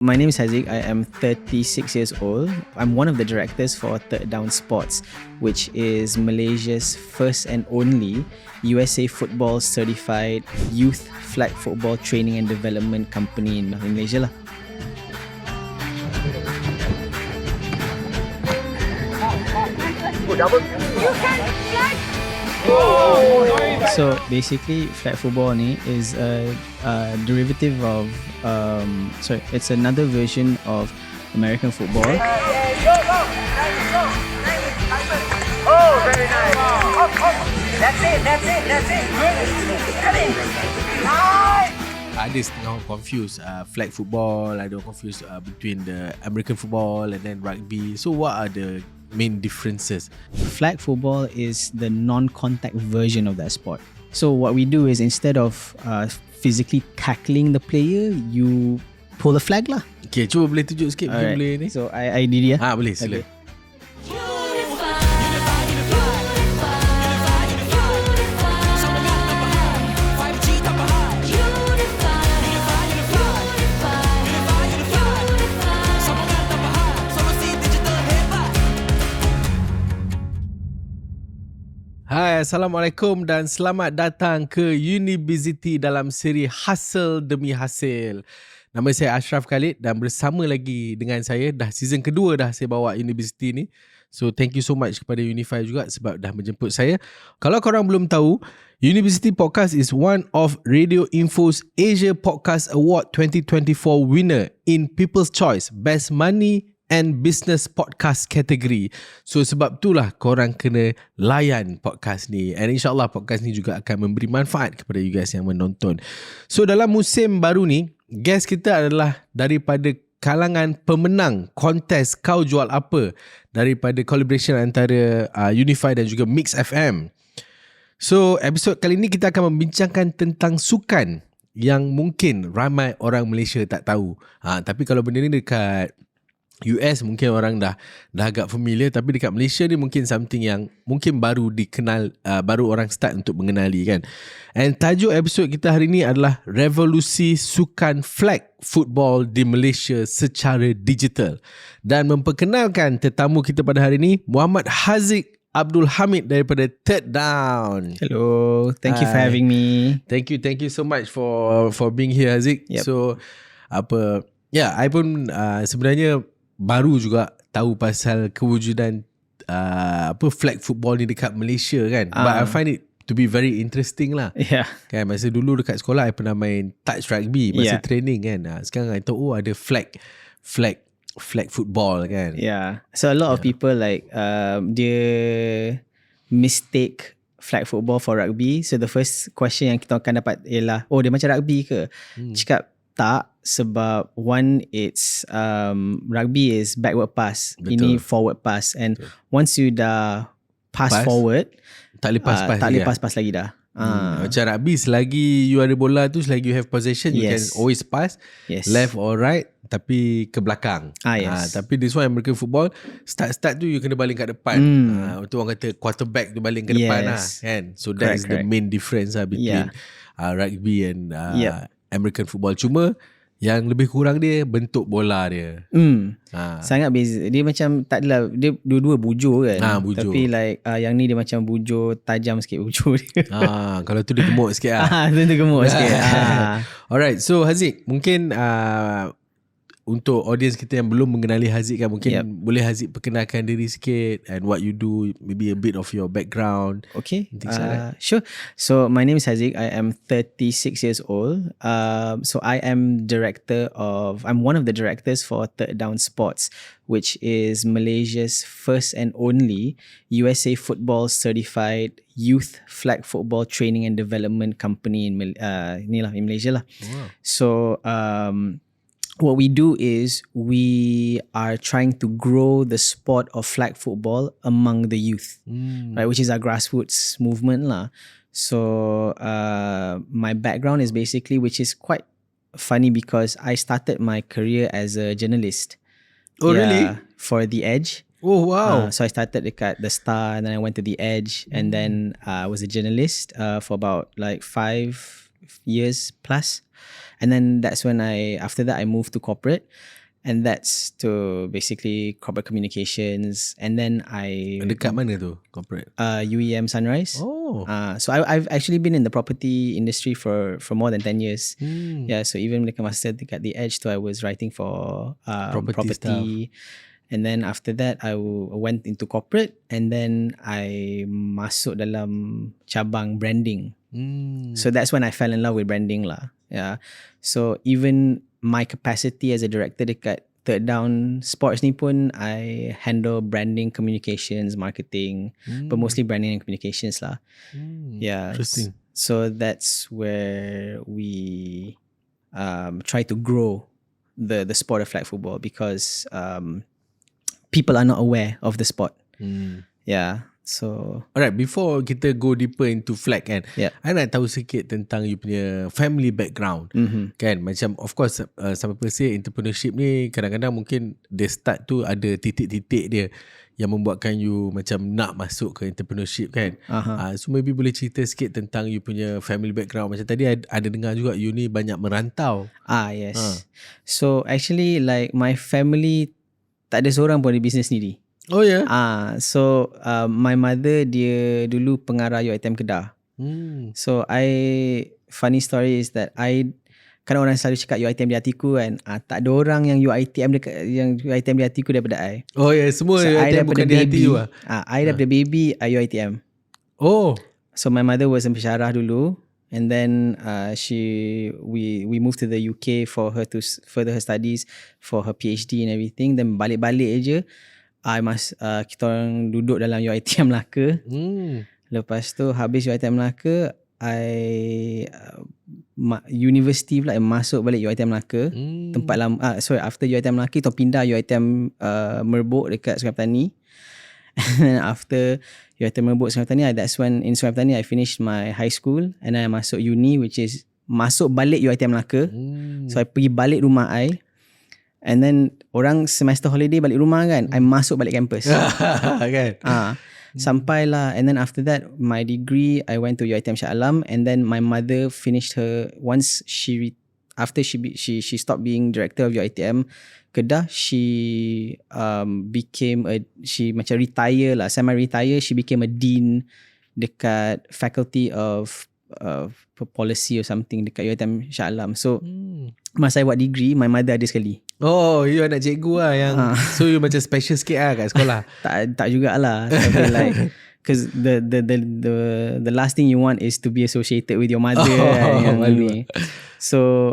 My name is Haziq. I am 36 years old. I'm one of the directors for Third Down Sports, which is Malaysia's first and only USA football certified youth flag football training and development company in Malaysia lah. So basically, flag football ni is a derivative of it's another version of American football. Oh, very nice. That's it. Ada setengah orang confused flag football, ada orang confused between the American football and then rugby. So what are the main differences? Flag football is the non-contact version of that sport. So what we do is instead of physically tackling the player, you pull the flag lah. Okay, cuba boleh tunjuk sikit mungkin boleh ni. So I did ya. Boleh sila. Okay. Hai, Assalamualaikum dan selamat datang ke Unibizity dalam siri Hasil Demi Hasil. Nama saya Ashraf Khalid dan bersama lagi dengan saya, dah season kedua dah saya bawa Unibizity ni. So thank you so much kepada Unifi juga sebab dah menjemput saya. Kalau korang belum tahu, Unibizity Podcast is one of Radio Info's Asia Podcast Award 2024 winner in People's Choice Best Money and Business Podcast category. So sebab itulah korang kena layan podcast ni. And insyaAllah podcast ni juga akan memberi manfaat kepada you guys yang menonton. So dalam musim baru ni, guest kita adalah daripada kalangan pemenang kontes Kau Jual Apa daripada collaboration antara Unifi dan juga Mix FM. So episod kali ni kita akan membincangkan tentang sukan yang mungkin ramai orang Malaysia tak tahu. Tapi kalau benda ni dekat US mungkin orang dah agak familiar, tapi dekat Malaysia ni mungkin something yang mungkin baru dikenal, baru orang start untuk mengenali kan. And tajuk episod kita hari ni adalah Revolusi Sukan Flag Football di Malaysia secara digital. Dan memperkenalkan tetamu kita pada hari ni, Muhammad Haziq Abdul Hamid daripada Third Down. Hello, thank you for having me. Thank you so much for being here, Haziq. Yep. So I pun sebenarnya baru juga tahu pasal kewujudan flag football ni dekat Malaysia kan. But I find it to be very interesting lah. Yeah. Kan masa dulu dekat sekolah I pernah main touch rugby masa training kan. Sekarang I tahu ada flag football kan. Yeah. So a lot of people like dia mistake flag football for rugby. So the first question yang kita akan dapat ialah, oh dia macam rugby ke? Cakap tak, sebab one, it's rugby is backward pass. Betul. Ini forward pass. And betul. Once you dah pass forward, tak boleh pass lagi dah. Macam rugby, selagi you ada bola tu, selagi you have possession, you can always pass left or right, tapi ke belakang. Tapi this one American football, start tu you kena baling kat depan. Itu orang kata quarterback tu baling ke depan lah kan. So that is the main difference between rugby and American football. Cuma yang lebih kurang dia bentuk bola dia. Sangat beza. Dia macam tak adalah, dia dua-dua bujur kan. Bujur. Tapi like yang ni dia macam bujur tajam sikit bujur dia. Kalau tu dia gemuk sikit lah. Dia gemuk sikit. Alright, so Haziq, mungkin untuk audience kita yang belum mengenali Haziq kan, mungkin boleh Haziq perkenalkan diri sikit and what you do, maybe a bit of your background. Okay, sure. So my name is Haziq. I am 36 years old. So I'm one of the directors for Third Down Sports, which is Malaysia's first and only USA football certified youth flag football training and development company in Malaysia lah. Wow. So what we do is we are trying to grow the sport of flag football among the youth, right? Which is our grassroots movement lah. So my background is basically, which is quite funny because I started my career as a journalist. Oh really? For The Edge. Oh wow. So I started dekat The Star and then I went to The Edge and then I was a journalist for about like 5 years plus. And then that's when after that I moved to corporate, and that's to basically corporate communications. And then Dekat mana tu corporate? UEM Sunrise. Oh. So I've actually been in the property industry for more than 10 years. Yeah, so even dekat masa dekat The Edge tu, I was writing for property. And then after that, I went into corporate, and then I masuk dalam cabang branding. So that's when I fell in love with branding lah. Yeah. So even my capacity as a director dekat Third Down Sports ni pun, I handle branding, communications, marketing, but mostly branding and communications lah. Yeah. Interesting. So that's where we try to grow the sport of flag football, because people are not aware of the sport. Yeah. So alright, before kita go deeper into flag kan, I nak tahu sikit tentang you punya family background. Kan, macam of course some people say entrepreneurship ni kadang-kadang mungkin the start tu ada titik-titik dia yang membuatkan you macam nak masuk ke entrepreneurship kan. So maybe boleh cerita sikit tentang you punya family background. Macam tadi ada dengar juga you ni banyak merantau. Yes. So actually like my family tak ada seorang pun ada bisnes sendiri. Oh yeah. So my mother dia dulu pengarah UiTM Kedah. So funny story is that kan orang selalu cakap UiTM di hatiku kan. Tak ada orang yang UiTM di hatiku daripada I. Oh yeah, semua so UiTM bukan di hati you lah. I daripada baby UiTM. Oh. So my mother was a pensyarah dulu, and then we moved to the UK for her to further her studies for her PhD and everything. Then balik-balik aja kita orang duduk dalam UiTM Melaka. Lepas tu habis UiTM Melaka, university pula masuk balik UiTM Melaka. Tempat lama, after UiTM Melaka kita pindah UiTM Merbuk dekat Sungai Petani. And then after UiTM Merbuk Sungai Petani, that's when in Sungai Petani I finished my high school, and then I masuk uni, which is masuk balik UiTM Melaka. So I pergi balik rumah I. And then orang semester holiday balik rumah kan, I masuk balik kampus. Kan? Sampailah, and then after that my degree I went to UiTM Shah Alam, and then my mother finished her once after she stopped being director of UiTM Kedah, she macam retire lah, semi-retire. She became a dean dekat faculty of policy or something dekat UiTM Shah Alam. So masa I buat degree, my mother ada sekali. Oh, you anak cikgu lah yang so you macam special sikit lah kat sekolah. tak jugalah. Tapi like because the last thing you want is to be associated with your mother. Malu. So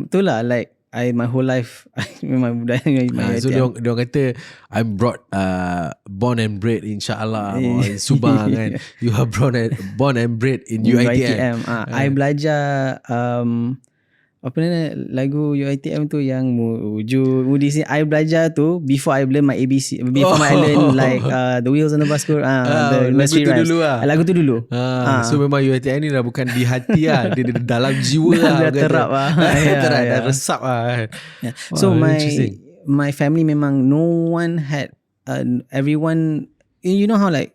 itulah like my whole life memang budaya so dia kata I'm born and bred in Shah Alam or in Subang kan. You are born and bred in UiTM. I belajar apa ni lagu UiTM tu yang wujud mudi sini. I belajar tu before I learn my ABC, before I learn like the wheels on the bus go, the nursery rhymes. Lagu tu dulu. So memang UiTM ni dah bukan di hati lah, dia dalam jiwa lah. Dah terap lah. Terap, dah resap lah. So my family memang no one had everyone, you know how like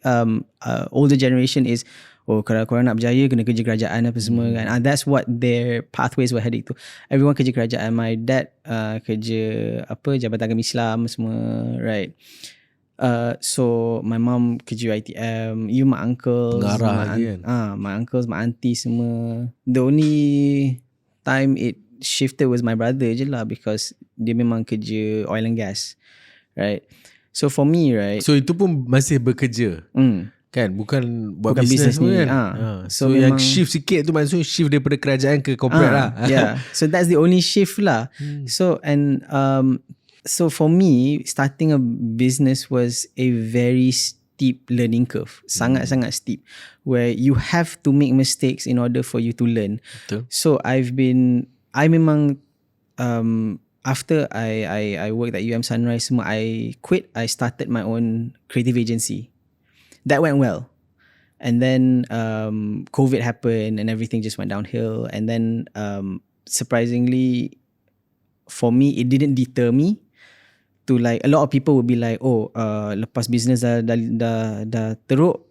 older generation is, kalau korang nak berjaya kena kerja kerajaan apa semua kan. That's what their pathways were heading to. Everyone kerja kerajaan. My dad kerja Jabatan Agama Islam semua, right. So my mom kerja ITM. You my uncles, my uncles, my aunties semua. The only time it shifted was my brother je lah, because dia memang kerja oil and gas, right. So for me, right, so itu pun masih bekerja kan, bukan buat bisnes ni kan. So yang shift sikit tu maksudnya shift daripada kerajaan ke corporate lah. Yeah. So that's the only shift lah. So so for me, starting a business was a very steep learning curve. Sangat-sangat steep, where you have to make mistakes in order for you to learn. Betul. So I memang after I worked at UM Sunrise semua, I quit. I started my own creative agency. That went well. And then COVID happened and everything just went downhill. And then surprisingly for me, it didn't deter me to like, a lot of people would be like, lepas business dah teruk,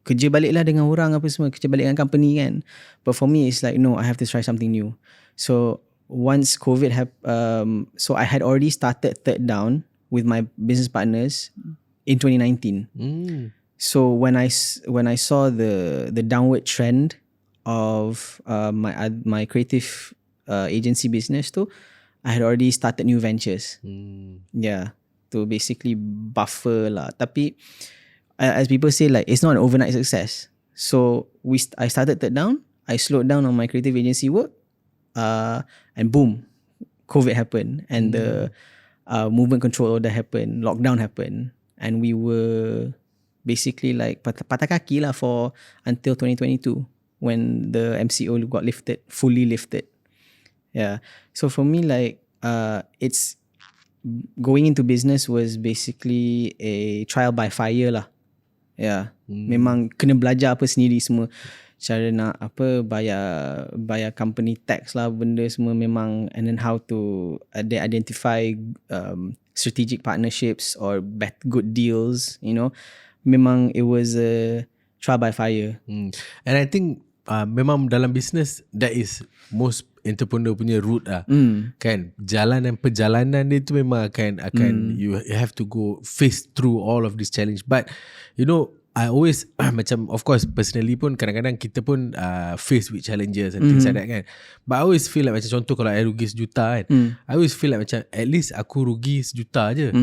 kerja balik lah dengan orang apa semua, kerja balik dengan company kan. But for me it's like no, I have to try something new. So once COVID so I had already started third down with my business partners in 2019. So when I saw the downward trend of my creative agency business too, I had already started new ventures. Yeah, to basically buffer lah. Tapi as people say, like it's not an overnight success. So I started third down. I slowed down on my creative agency work, and boom, COVID happened, and the movement control order happened, lockdown happened, and we were basically like patah kaki lah for until 2022 when the MCO got fully lifted. Yeah. So for me, like it's going into business was basically a trial by fire lah. Yeah. Memang kena belajar apa sendiri semua. Cara nak bayar company tax lah, benda semua memang, and then how to identify strategic partnerships or good deals, you know. Memang it was a trial by fire. And I think memang dalam business that is most entrepreneur punya route lah. Kan, perjalanan dia tu memang akan you have to go face through all of this challenge. But you know, I always macam, of course personally pun kadang-kadang kita pun face with challenges and things like that kan. But I always feel like macam contoh kalau I rugi $1 kan, I always feel like macam at least aku rugi $1 je.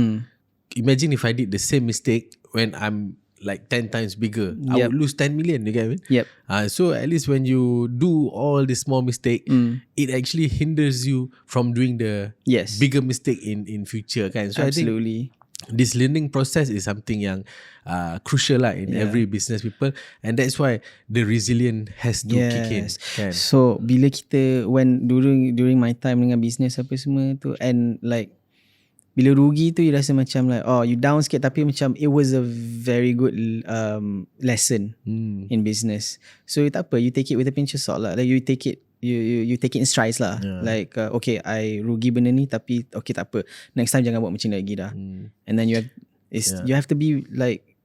Imagine if I did the same mistake when I'm like 10 times bigger, I would lose 10 million, you get what I mean? So at least when you do all the small mistake, it actually hinders you from doing the bigger mistake in future kan. So absolutely, I think this learning process is something yang crucial lah in every business people, and that's why the resilience has to kick in kan? So bila kita during my time dengan business apa semua tu, and like bila rugi tu you rasa macam like you down sikit, tapi macam it was a very good lesson in business. So tak apa, you take it with a pinch of salt lah. Like you take it in strides lah. Like okay, I rugi benda ni, tapi okay tak apa, next time jangan buat macam ni lagi dah. And then you have to be like,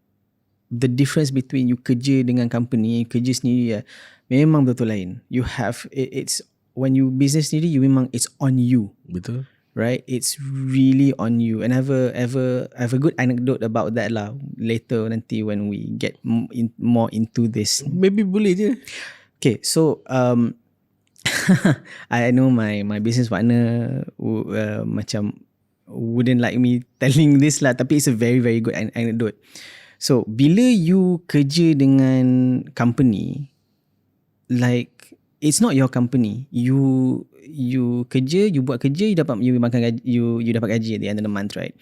the difference between you kerja dengan company, kerja sendiri memang betul lain. You have it's when you business sendiri, you memang it's on you. Betul. Right, it's really on you. And I have a good anecdote about that lah later nanti when we get more into this. Maybe boleh je. Okay, so I know my business partner macam wouldn't like me telling this lah, tapi it's a very very good anecdote. So bila you kerja dengan company, like it's not your company. You kerja, you buat kerja, you makan gaji, you dapat gaji at the end of the month, right?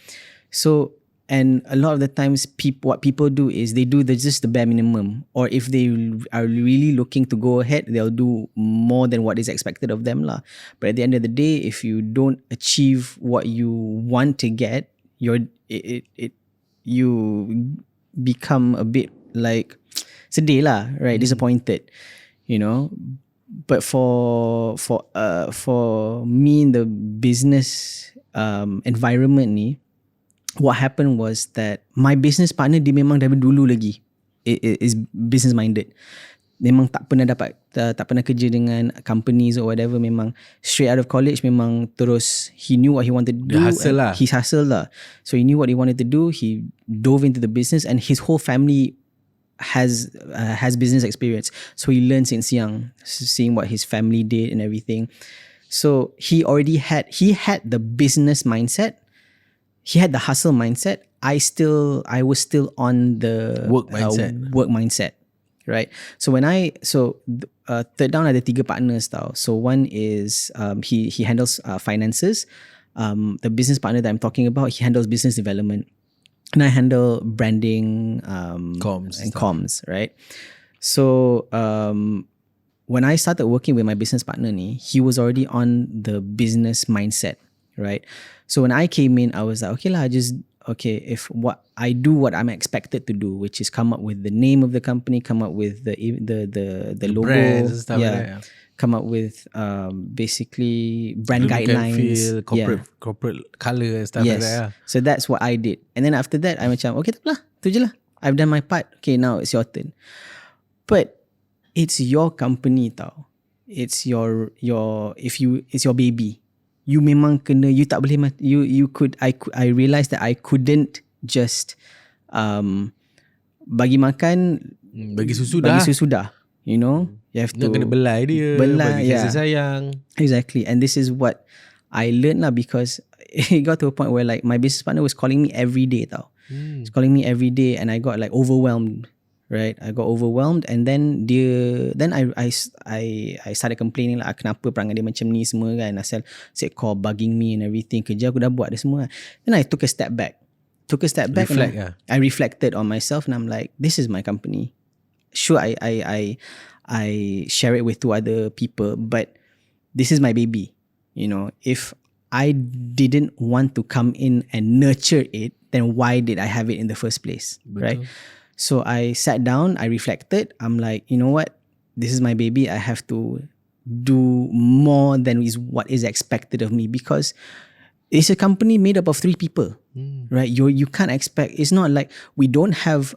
So, and a lot of the times what people do is they do just the bare minimum, or if they are really looking to go ahead, they'll do more than what is expected of them lah. But at the end of the day, if you don't achieve what you want to get, you become a bit like sedih lah, right? Disappointed, you know. But for me in the business environment ni, what happened was that my business partner, dia memang dari dulu lagi is business minded. Memang tak pernah kerja dengan companies or whatever. Memang straight out of college, memang terus he knew what he wanted to do. He hustled lah. So he knew what he wanted to do. He dove into the business, and his whole family has business experience, so he learned since young, seeing what his family did and everything. So he had the business mindset, he had the hustle mindset. I was still on the work mindset, right? So third down ada 3 partners tau. So one is he handles finances. The business partner that I'm talking about, he handles business development. And I handle branding, comms, right? So when I started working with my business partner ni, he was already on the business mindset, right? So when I came in, I was like, if what I do what I'm expected to do, which is come up with the name of the company, come up with the logo, brands and stuff like that, come up with basically brand guidelines, corporate color and stuff like that. So that's what I did. And then after that, I macam okay tak lah, tu je lah. I've done my part. Okay, now it's your turn. But it's your company tau. It's your it's your baby. You memang kena, you tak boleh, I realized that I couldn't just bagi makan, Bagi susu dah. You know, you have to kena belai dia, bagi kasih sayang. Exactly. And this is what I learned lah, because it got to a point where like my business partner was calling me every day tau. He's calling me every day, and I got like overwhelmed. Right, I got overwhelmed, and then I started complaining lah, kenapa perangai dia macam ni semua kan. I said call bugging me and everything. Kerja aku dah buat dah semua. Then I took a step back. Reflect, and I reflected on myself, and I'm like, this is my company. Sure, I share it with 2 other people, but this is my baby. You know, if I didn't want to come in and nurture it, then why did I have it in the first place? Betul. Right? So I sat down, I reflected. I'm like, you know what? This is my baby. I have to do more than what is expected of me, because it's a company made up of 3 people, right? You can't expect. It's not like we don't have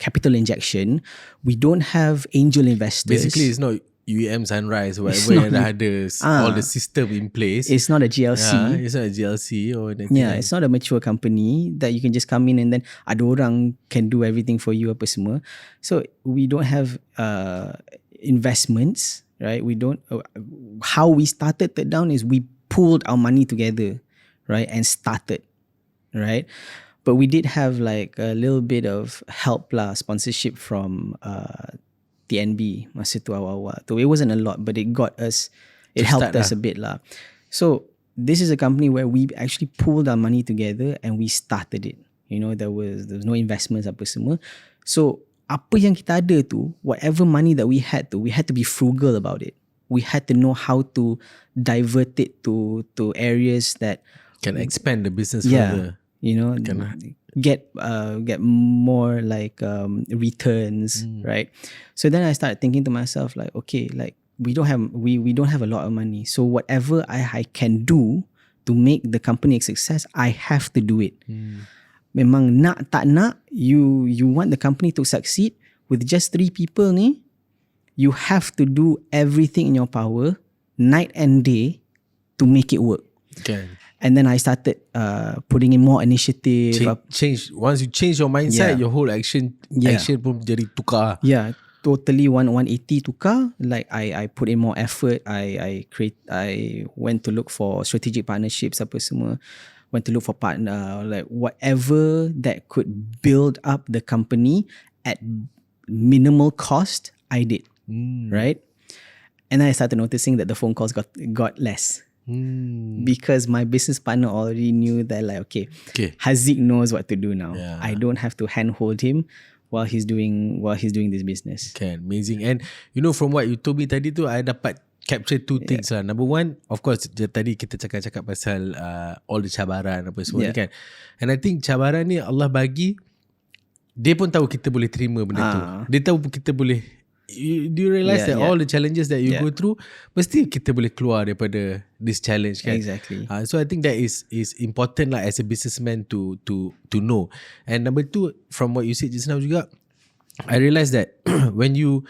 capital injection. We don't have angel investors. Basically, it's not UEM Sunrise, whatever yang dah ada all the system in place. It's not a GLC. It's not a GLC or anything. Yeah, it's not a mature company that you can just come in and then ada orang can do everything for you apa semua. So we don't have investments, right? We don't. How we started that down is we pooled our money together, right, and started, right. But we did have like a little bit of help lah, sponsorship from TNB masa tu awal-awal. So it wasn't a lot, but it got us, it helped us a bit lah. So this is a company where we actually pooled our money together and we started it. You know, there was no investments apa semua. So apa yang kita ada tu, whatever money that we had to be frugal about it. We had to know how to divert it to areas that can expand the business further. You know, get more like returns, right? So then I started thinking to myself like, okay, like we don't have a lot of money, so whatever I can do to make the company a success, I have to do it. Memang nak tak nak, you want the company to succeed with just 3 people ni, you have to do everything in your power, night and day, to make it work. Okay. And then I started putting in more initiative. Change. Once you change your mindset, your whole action pun jadi tukar. Yeah, totally 180 tukar. Like I put in more effort. I went to look for strategic partnerships apa semua. Went to look for partner, like whatever that could build up the company at minimal cost, I did. Right? And then I started noticing that the phone calls got less. Because my business partner already knew that like, okay. Haziq knows what to do now. I don't have to handhold him while he's doing this business. Okay, amazing. And you know, from what you told me tadi tu, I dapat capture 2 things lah. Number one, of course, tadi kita cakap pasal all the cabaran apa semua ni kan. And I think cabaran ni Allah bagi, dia pun tahu kita boleh terima benda tu. Dia tahu kita boleh. Do you realize that all the challenges that you go through, mesti kita boleh keluar daripada this challenge kan? Exactly. So I think that is important lah as a businessman to know. And number 2, from what you said just now juga, I realize that when you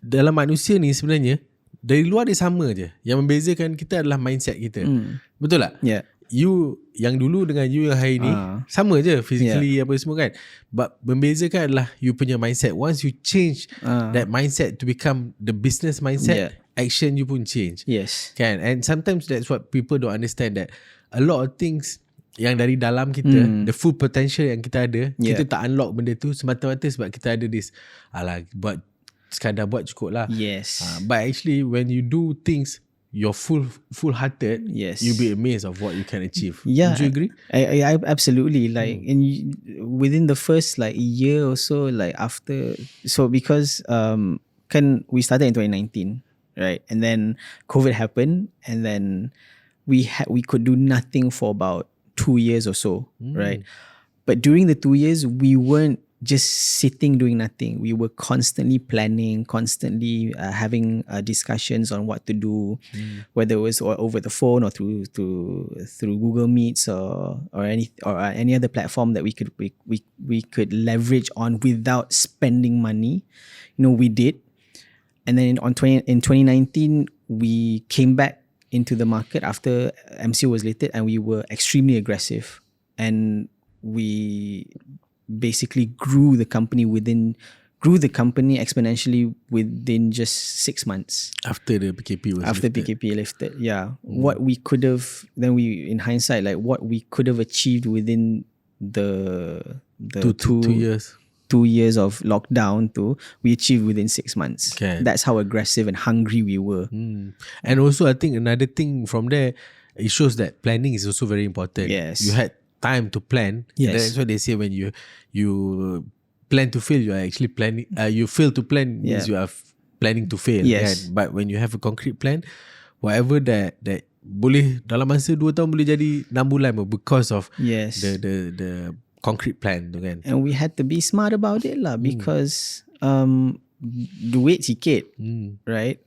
dalam manusia ni sebenarnya dari luar dia sama je. Yang membezakan kita adalah mindset kita. Betul tak? Yeah. You yang dulu dengan you yang hari ni sama je physically apa semua kan, but membezakan adalah you punya mindset. Once you change that mindset to become the business mindset, action you pun change. Yes. Kan? And sometimes that's what people don't understand, that a lot of things yang dari dalam kita, the full potential yang kita ada, kita tak unlock benda tu semata-mata sebab kita ada this sekadar buat cukup lah. Yes. But actually when you do things you're full hearted, you'll be amazed of what you can achieve. Yeah. Do you agree? I absolutely, like within the first like year or so, like after, so because kan we started in 2019, right? And then COVID happened, and then we could do nothing for about 2 years or so, right? But during the 2 years we weren't just sitting doing nothing. We were constantly planning, constantly having discussions on what to do, whether it was over the phone or through Google Meets or any other platform that we could leverage on without spending money. We did. And then in 2019, we came back into the market after MCO was listed, and we were extremely aggressive, and we basically grew the company exponentially within just 6 months After the PKP was lifted. PKP lifted. What we could have, then we in hindsight, like what we could have achieved within the two years of lockdown we achieved within 6 months. Okay. That's how aggressive and hungry we were. And also I think another thing from there, it shows that planning is also very important. Yes. You had time to plan. Yes. That's what they say, when you plan to fail, you are actually planning. You fail to plan means you are planning to fail. Yes. Kan? But when you have a concrete plan, whatever that boleh dalam masa 2 tahun boleh jadi 6 bulan because of the concrete plan tu kan. And we had to be smart about it lah, because duit sikit, right?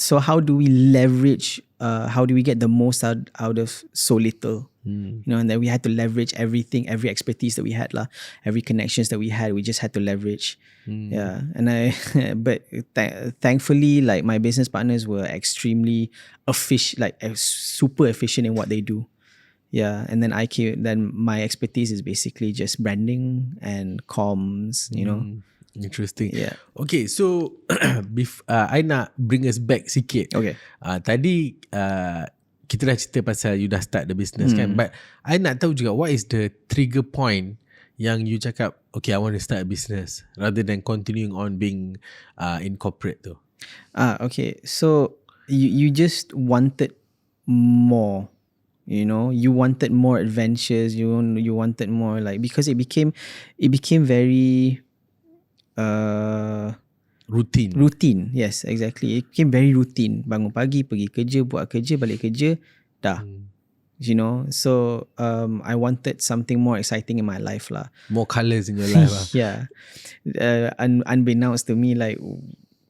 So how do we leverage, how do we get the most out of so little? And then we had to leverage everything, every expertise that we had lah, every connections that we had, we just had to leverage. And but thankfully, like my business partners were extremely efficient, like super efficient in what they do. And then then my expertise is basically just branding and comms, Interesting. Okay, so I nak bring us back sikit. Okay. Tadi kita dah cerita pasal you dah start the business kan, but I nak tahu juga what is the trigger point yang you cakap, okay, I want to start a business rather than continuing on being in corporate tu. Okay, so you just wanted more. You wanted more adventures. You wanted more, like, because it became very routine. Yes, exactly. It became very routine. Bangun pagi, pergi kerja, buat kerja, balik kerja, dah. So I wanted something more exciting in my life lah. More colours in your life lah. Unbeknownst to me, like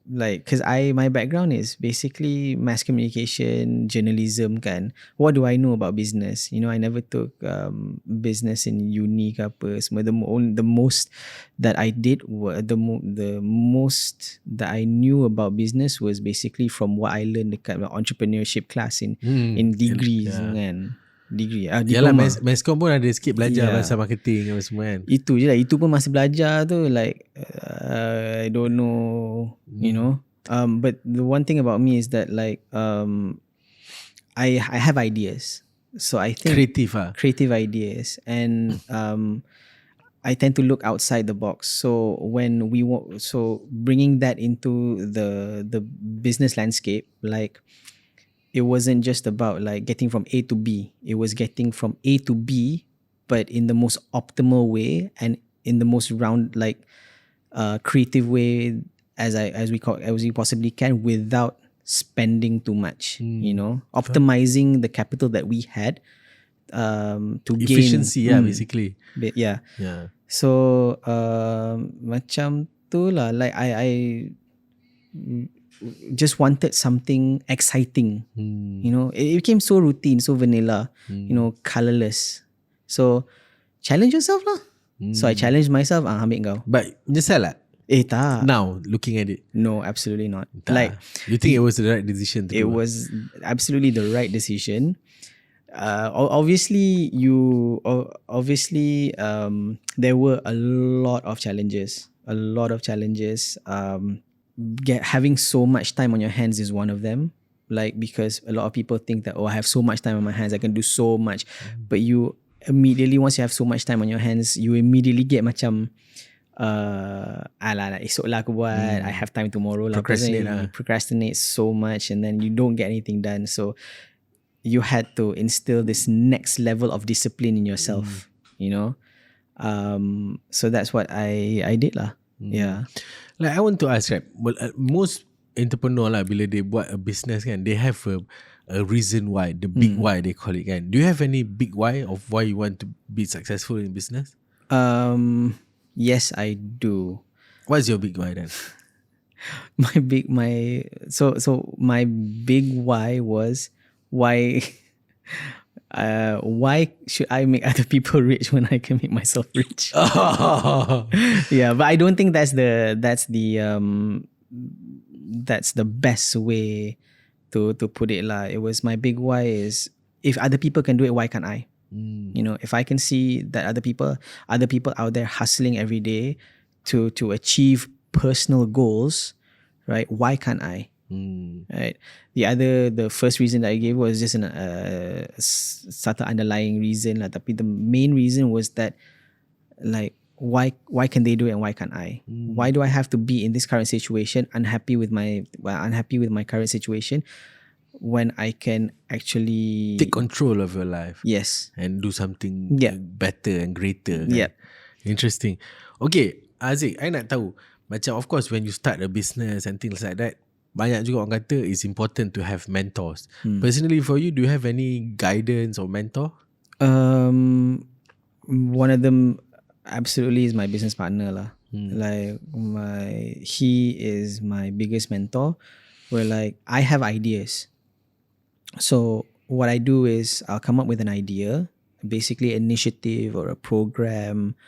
because my background is basically mass communication, journalism kan. What do I know about business? I never took business in uni ke apa semua. The most that I did, the most that I knew about business was basically from what I learned dekat entrepreneurship class in degrees kan. Yalah, Mescom pun ada sikit belajar pasal marketing apa semua kan. Itu je lah. Itu pun masih belajar tu, like I don't know, but the one thing about me is that like I have ideas. So I think creative ideas, and I tend to look outside the box. So when bringing that into the business landscape, like, it wasn't just about like getting from A to B. It was getting from A to B, but in the most optimal way and in the most creative way as we possibly can, without spending too much. Optimizing the capital that we had to efficiency, gain basically. So macam tu lah. Like I just wanted something exciting. It became so routine, so vanilla, colorless. So challenge yourself lah. So I challenged myself, ambil kau. But menyesal tak? Tak. Now looking at it, no, absolutely not. Tak. Like, you think it was the right decision to it do? Was absolutely the right decision. Obviously there were a lot of challenges. Having so much time on your hands is one of them. Like, because a lot of people think that, I have so much time on my hands, I can do so much. But you immediately, once you have so much time on your hands, you immediately get macam esok lah aku buat, I have time tomorrow lah. Procrastinate so much, and then you don't get anything done. So you had to instill this next level of discipline in yourself. So that's what I did lah. Like, I want to ask, right, most entrepreneur lah, bila they buat a business kan, they have a reason why, the big why they call it kan. Do you have any big why of why you want to be successful in business? Yes, I do. What's your big why then? So my big why was why why should I make other people rich when I can make myself rich? Yeah, but I don't think that's the best way to put it lah. It was my big why is if other people can do it, why can't I? You know, if I can see that other people out there hustling every day to achieve personal goals, right? Why can't I? Right. The first reason that I gave was just satu underlying reason lah. Tapi the main reason was that like why can they do it and why can't I? Why do I have to be in this current situation, unhappy with my current situation, when I can actually Take control of your life. Yes. And do something Yeah. better and greater. Kan? Yeah. Interesting. Okay, Haziq, I nak tahu. Macam of course when you start a business and things like that, banyak juga orang kata it's important to have mentors. Personally for you, do you have any guidance or mentor? One of them absolutely is my business partner lah. Like he is my biggest mentor. Where like I have ideas. So what I do is I'll come up with an idea, basically an initiative or a program,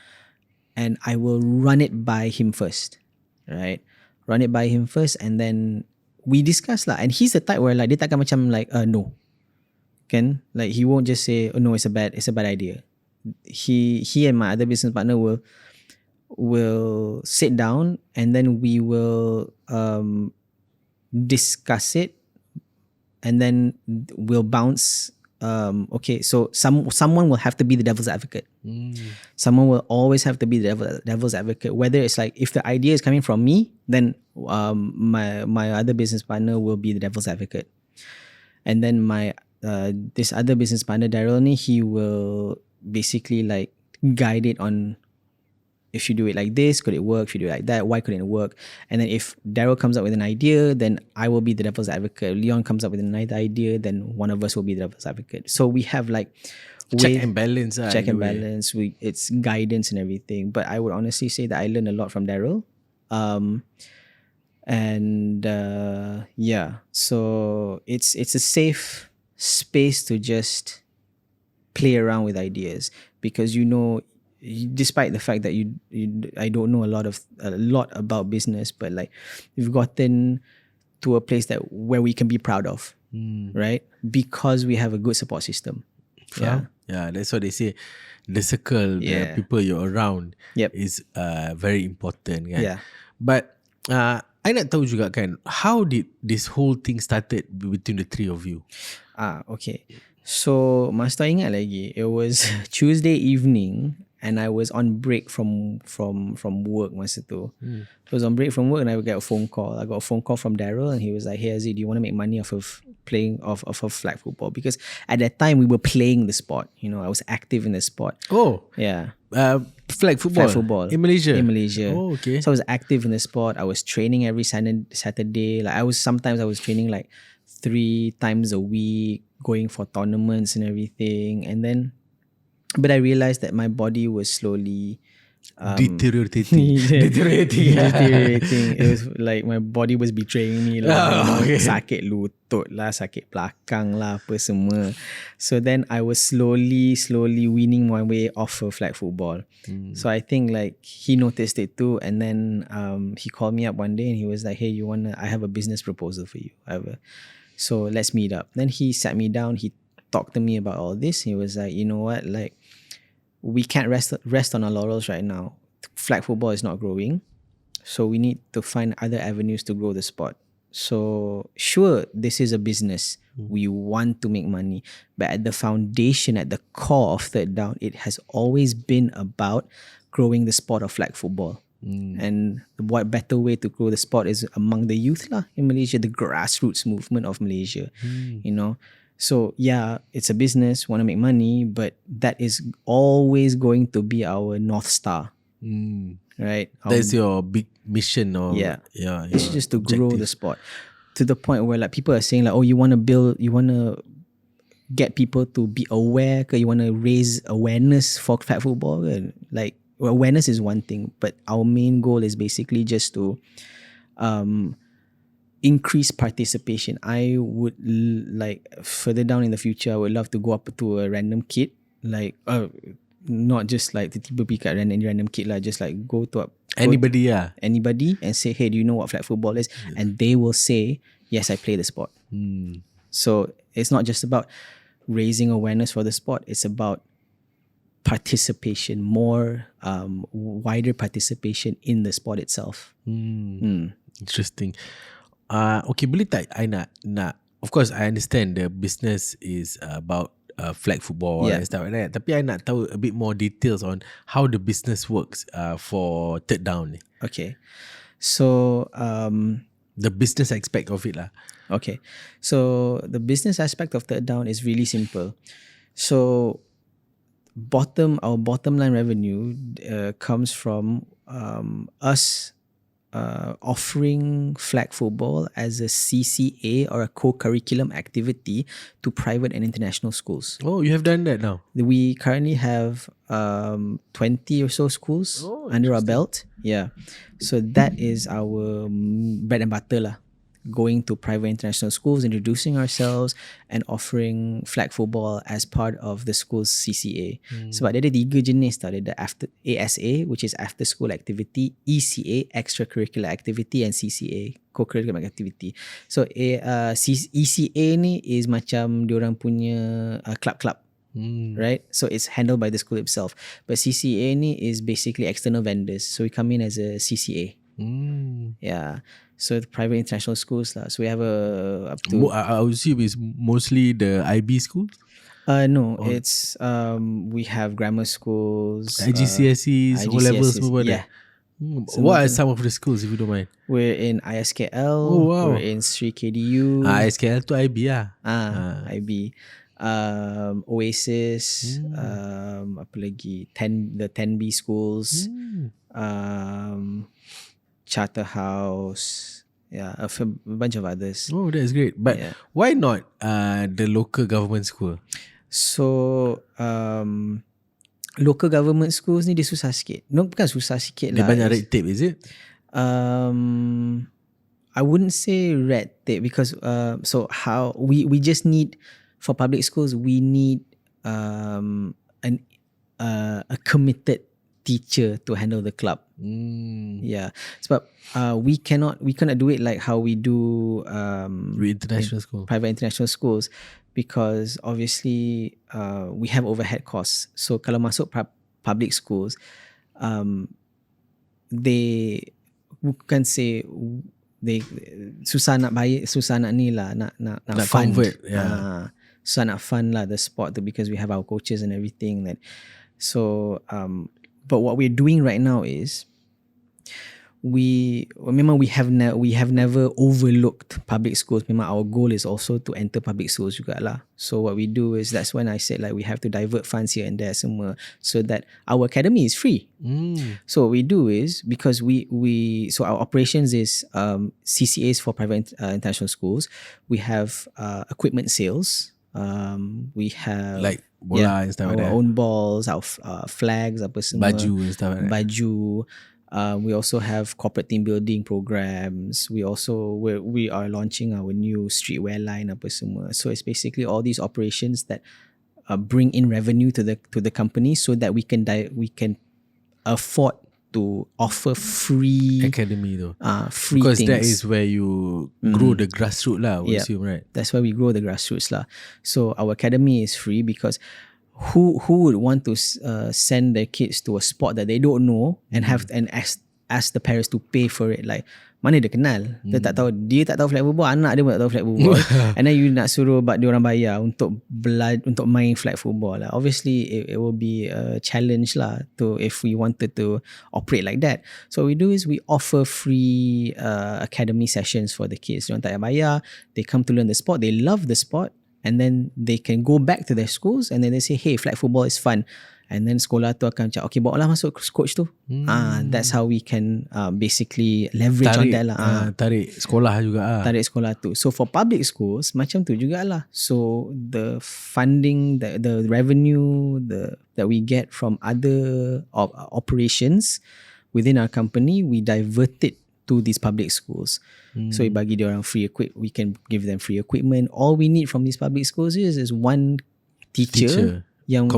and I will run it by him first, right? Run it by him first, and then we discuss lah. And he's the type where like dia takkan macam like no, can like he won't just say oh no, it's a bad idea. He and my other business partner will sit down and then we will discuss it, and then we'll bounce. Okay, so someone will have to be the devil's advocate. Someone will always have to be the devil's advocate. Whether it's like if the idea is coming from me, then my other business partner will be the devil's advocate, and then my this other business partner Daryl ni, he will basically like guide it on. If you do it like this, could it work? If you do it like that, why couldn't it work? And then if Daryl comes up with an idea, then I will be the devil's advocate. Leon comes up with another idea, then one of us will be the devil's advocate. So we have like Check and balance. Check and balance. It's guidance and everything. But I would honestly say that I learned a lot from Daryl. Yeah. So it's a safe space to just play around with ideas, because you know, despite the fact that I don't know a lot about business, but like we've gotten to a place where we can be proud of, right? Because we have a good support system. Yeah, that's what they say. The circle, the people you're around is very important. Kan? Yeah. But I nak tahu juga kan, how did this whole thing started between the three of you? Okay. So Master ingat lagi, it was Tuesday evening and I was on break from work masa tu. I was on break from work and I got a phone call. I got a phone call from Daryl and he was like, hey Haziq, do you want to make money off of playing of flag football? Because at that time we were playing the sport. You know, I was active in the sport. Oh. Yeah. Flag football? Flag football. In Malaysia? In Malaysia. Oh, okay. So I was active in the sport. I was training every Saturday. Like I was training like 3 times a week, going for tournaments and everything. And then, but I realized that my body was slowly deteriorating. Deteriorating. It was like my body was betraying me lah. Okay. Sakit lutut lah, sakit belakang lah, apa semua. So then I was slowly weaning my way off of flag football. So I think like he noticed it too, and then he called me up one day and he was like, hey, I have a business proposal for you. So let's meet up. Then he sat me down, he talked to me about all this. He was like, you know what, like we can't rest on our laurels right now. Flag football is not growing, so we need to find other avenues to grow the sport. So sure, this is a business. We want to make money, but at the foundation, at the core of Third Down, it has always been about growing the sport of flag football. And what better way to grow the sport is among the youth lah in Malaysia, the grassroots movement of Malaysia. You know, so yeah, it's a business, want to make money, but that is always going to be our North Star. Right? That's your big mission, or it's just to grow the sport to the point where like people are saying like, oh, you want to get people to be aware, you want to raise awareness for flag football. Like awareness is one thing, but our main goal is basically just to increase participation. I would like further down in the future, I would love to go up to a random kid, like not just like tiba-tiba pergi kat random kid lah, just like go to Anybody anybody and say, hey, do you know what flag football is? And they will say, yes, I play the sport. So it's not just about raising awareness for the sport, it's about participation, more wider participation in the sport itself. Interesting. Okay, boleh tak I nak of course I understand the business is about flag football and stuff like that, tapi I nak tahu a bit more details on how the business works for Third Down ni. Okay, so the business aspect of it lah. Okay, so the business aspect of Third Down is really simple. So our bottom line revenue comes from us offering flag football as a CCA or a co-curriculum activity to private and international schools. Oh, you have done that now? We currently have 20 or so schools under our belt. Yeah. So that is our bread and butter lah. Going to private international schools, introducing ourselves and offering flag football as part of the school's CCA. Sebab dia ada 3 jenis tau. Dia ada after ASA, which is after school activity, ECA, extracurricular activity, and CCA, co-curricular activity. So ECA ni is macam diorang punya club. Right? So it's handled by the school itself. But CCA ni is basically external vendors. So we come in as a CCA. Yeah. So the private international schools lah. So we have up to I would say it's mostly the IB schools. No, it's we have grammar schools, IGCSEs, O levels, yeah. What are some of the schools, if you don't mind? We're in ISKL. Oh, wow. We're in Sri KDU. ISKL to IB lah. IB. Oasis. Apa lagi? The 10B schools. Charterhouse, a bunch of others. Oh, that's great. But why not the local government school? So local government schools ni dia susah sikit. No, bukan susah sikit dia lah. Banyak red tape, is it? I wouldn't say red tape because so how we just need, for public schools we need a committed teacher to handle the club. Yeah, sebab we cannot do it like how we do international school, private international schools, because obviously we have overhead costs. So kalau masuk public schools, they bukan say they susah nak bayar, susah nak ni lah, nak fund, convert, susah nak fund lah the sport tu, because we have our coaches and everything that. So but what we're doing right now is we have never overlooked public schools. Memang our goal is also to enter public schools jugalah. So what we do is, that's when I said like we have to divert funds here and there semua, so that our academy is free. So what we do is, because so our operations is CCAs for private international schools. We have equipment sales. We have like bola and stuff like that. Our own balls, our flags, apa semua. Baju and stuff like that. Baju. We also have corporate team building programs. We are launching our new streetwear line, apa semua. So it's basically all these operations that bring in revenue to the company, so that we can afford to offer free academy though. Free because things. that is where you grow the grassroots lah, I assume, right? That's where we grow the grassroots lah. So our academy is free, because who would want to send their kids to a sport that they don't know and ask the parents to pay for it? Like, mana dia kenal? Dia tak tahu flag football, anak dia pun tak tahu flag football. And then you nak suruh dia orang bayar untuk main flag football lah. Obviously it will be a challenge lah if we wanted to operate like that. So what we do is we offer free academy sessions for the kids. Diorang tak payah bayar. They come to learn the sport. They love the sport. And then they can go back to their schools and then they say, hey, flag football is fun. And then sekolah tu akan macam, okay, bawa lah masuk coach tu. That's how we can basically leverage on that lah. Tarik sekolah juga. Tarik sekolah tu. So for public schools, macam tu jugalah. So the funding, the revenue that we get from other operations within our company, we divert it to these public schools. So we bagi dia orang free we can give them free equipment. All we need from these public schools is one teacher. Yang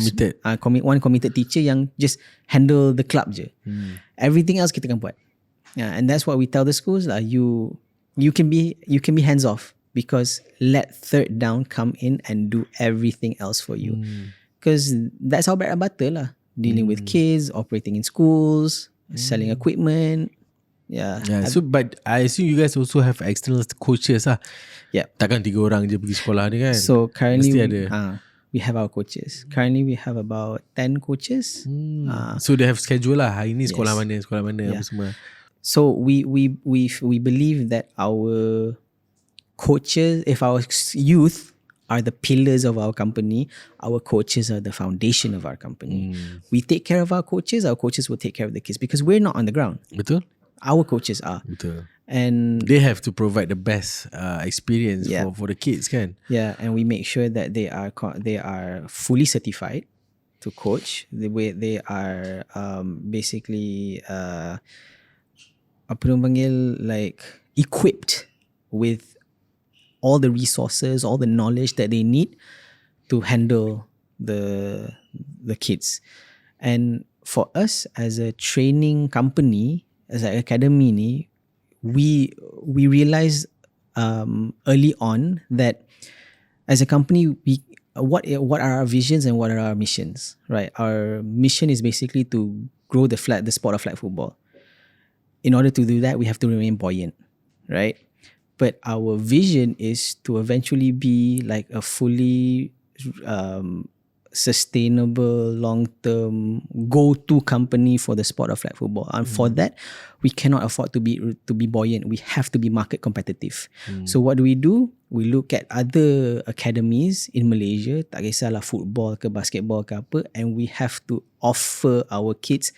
one committed teacher yang just handle the club je. Everything else kita akan buat. And that's what we tell the schools lah. You can be hands off, because let third down come in and do everything else for you. Because that's our bread and butter lah. Dealing with kids, operating in schools, selling equipment. Yeah. So but I assume you guys also have external coaches lah. Yeah. Takkan 3 orang je pergi sekolah ni kan? So currently mesti ada. We have our coaches. Currently, we have about 10 coaches. So they have schedule lah. Hari ni sekolah mana apa semua. So we believe that our coaches, if our youth are the pillars of our company, our coaches are the foundation of our company. We take care of our coaches will take care of the kids, because we're not on the ground. Betul. Our coaches are. Betul. And they have to provide the best experience for the kids kan. Yeah, and we make sure that they are fully certified to coach. They are basically apa orang panggil, like equipped with all the resources, all the knowledge that they need to handle the kids. And for us as a training company, as an academy ni, we realized early on that as a company, what are our visions and what are our missions, right? Our mission is basically to grow the sport of flag football. In order to do that, we have to remain buoyant, right? But our vision is to eventually be like a fully sustainable, long-term go-to company for the sport of flag football. And for that, we cannot afford to be buoyant. We have to be market competitive. So what do? We look at other academies in Malaysia, tak kisahlah football ke basketball ke apa, and we have to offer our kids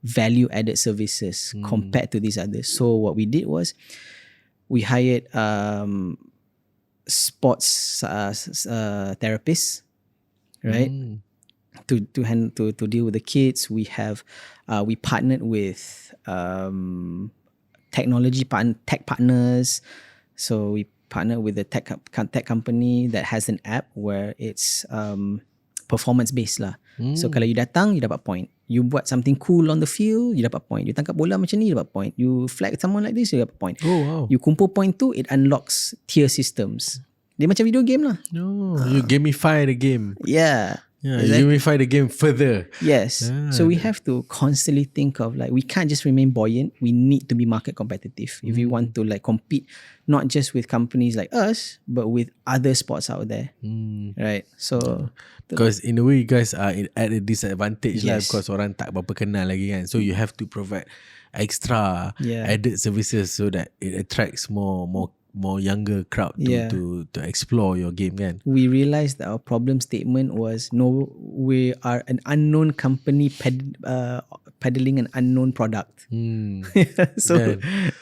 value-added services compared to these others. So what we did was we hired sports therapists, right? To deal with the kids. We partnered with tech partners. So we partnered with a tech company that has an app where it's performance based lah. So kalau you datang, you dapat point. You buat something cool on the field, you dapat point. You tangkap bola macam ni, you dapat point. You flag someone like this, you dapat point. Oh wow. You kumpul point tu, it unlocks tier systems. Dia macam video game lah. You gamify the game. Yeah. You gamify the game further. Yes. So we have to constantly think of, like, we can't just remain buoyant. We need to be market competitive if we want to like compete, not just with companies like us, but with other sports out there. Right. So because in a way you guys are at a disadvantage lah, Yes. because orang tak berapa kenal lagi kan. So you have to provide extra added services so that it attracts more younger crowd to explore your game kan. we realized that our problem statement was, no, we are an unknown company peddling an unknown product. So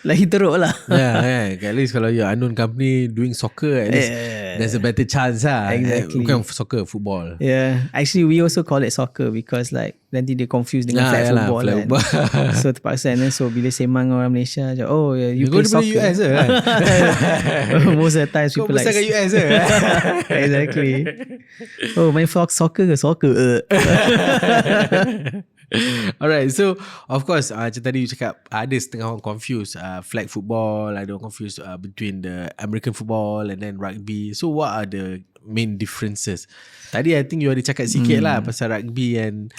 lagi teruk lah. At least kalau you're unknown company doing soccer, at least there's a better chance lah. Exactly. Bukan soccer, football. Yeah, actually we also call it soccer because like nanti dia confuse dengan flag football flag kan. football. So terpaksa, and then so bila semang orang Malaysia macam, oh yeah, you go play to soccer. US kan? Most of the times Kau people like besar kat US ke? exactly. Oh, main soccer ke? Soccer. Alright, so of course macam tadi you cakap, ada setengah orang confused flag football, ada orang confused between the American football and then rugby. So what are the main differences? Tadi I think you ada cakap sikit lah pasal rugby and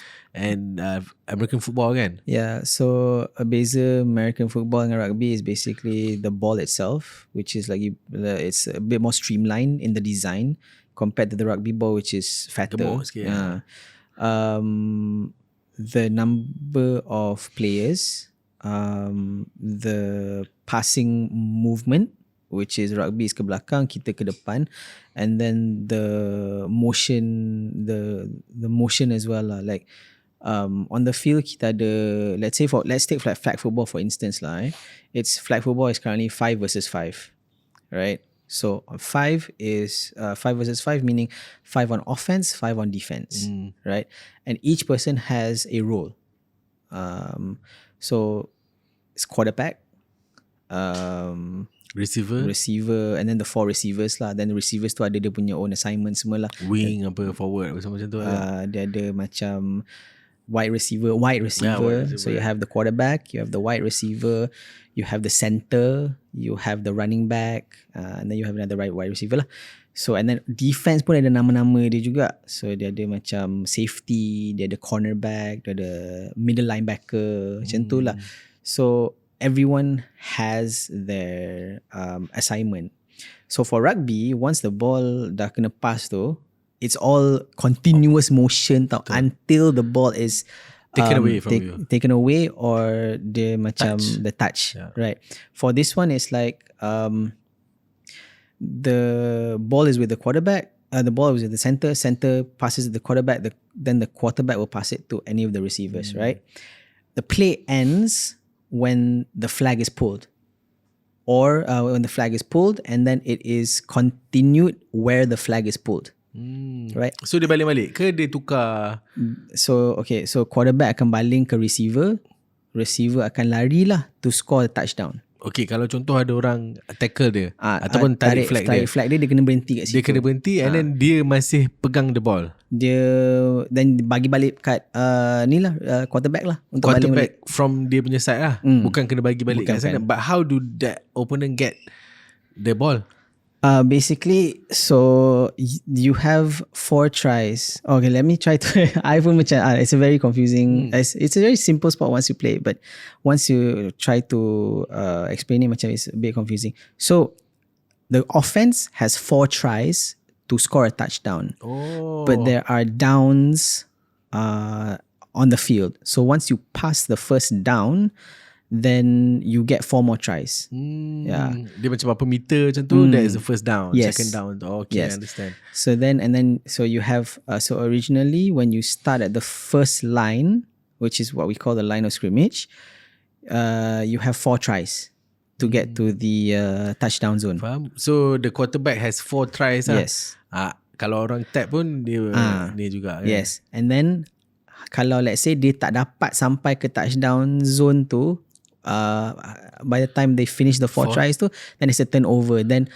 American football kan? Yeah, so beza American football and rugby is basically the ball itself, which is like it's a bit more streamlined in the design compared to the rugby ball, which is fatter. Gemuk sikit, The number of players, the passing movement, which is rugby is ke belakang, kita ke depan, and then the motion as well lah. Like On the field kita ada, let's take flag football for instance lah. It's flag football is currently 5 versus 5, right? So 5 is 5 versus 5, meaning 5 on offense, 5 on defense, right? And each person has a role. So it's quarterback, receiver, and then the 4 receivers lah. Then the receivers tu ada dia punya own assignment semua lah. Wing apa forward apa macam tu. Dia ada macam wide receiver. So you have the quarterback, you have the wide receiver, you have the center, you have the running back, and then you have another wide receiver lah. So and then defense pun ada nama-nama dia juga. So dia ada macam safety, dia ada cornerback, dia ada middle linebacker, macam tu lah. So everyone has their assignment. So for rugby, once the ball dah kena pass tu, it's all continuous motion tau, until the ball is taken away from you. Taken away or dia macam the touch, right? For this one, it's like the ball is with the quarterback, the ball is with the center passes the quarterback, then the quarterback will pass it to any of the receivers, right? The play ends when the flag is pulled, or when the flag is pulled and then it is continued where the flag is pulled, right? So dia balik-balik ke dia tukar? So quarterback akan baling ke receiver akan lari lah to score a touchdown. Okay, kalau contoh ada orang tackle dia ataupun tarik flag dia kena berhenti kat situ. Dia kena berhenti and then dia masih pegang the ball. Dia then bagi balik kat ni lah quarterback lah untuk quarterback balik from dia punya side lah. Bukan kena bagi balik kat sana. But how do that opponent get the ball? Basically, so you have 4 tries. Okay, let me try to. I pun macam it's a very confusing. It's a very simple sport once you play, but once you try to explain it, macam it's a bit confusing. So the offense has 4 tries to score a touchdown. But there are downs on the field. So once you pass the first down, then you get 4 more tries. Dia macam berapa meter macam tu, that is the first down, second down. Okay, I understand. So so you have so originally when you start at the first line, which is what we call the line of scrimmage, you have 4 tries to get to the touchdown zone. Faham? So the quarterback has 4 tries lah. Yes. Kalau orang tap pun dia ni juga. Yes. And then kalau let's say dia tak dapat sampai ke touchdown zone tu, by the time they finish the 4 tries tu, then it's a turnover. Then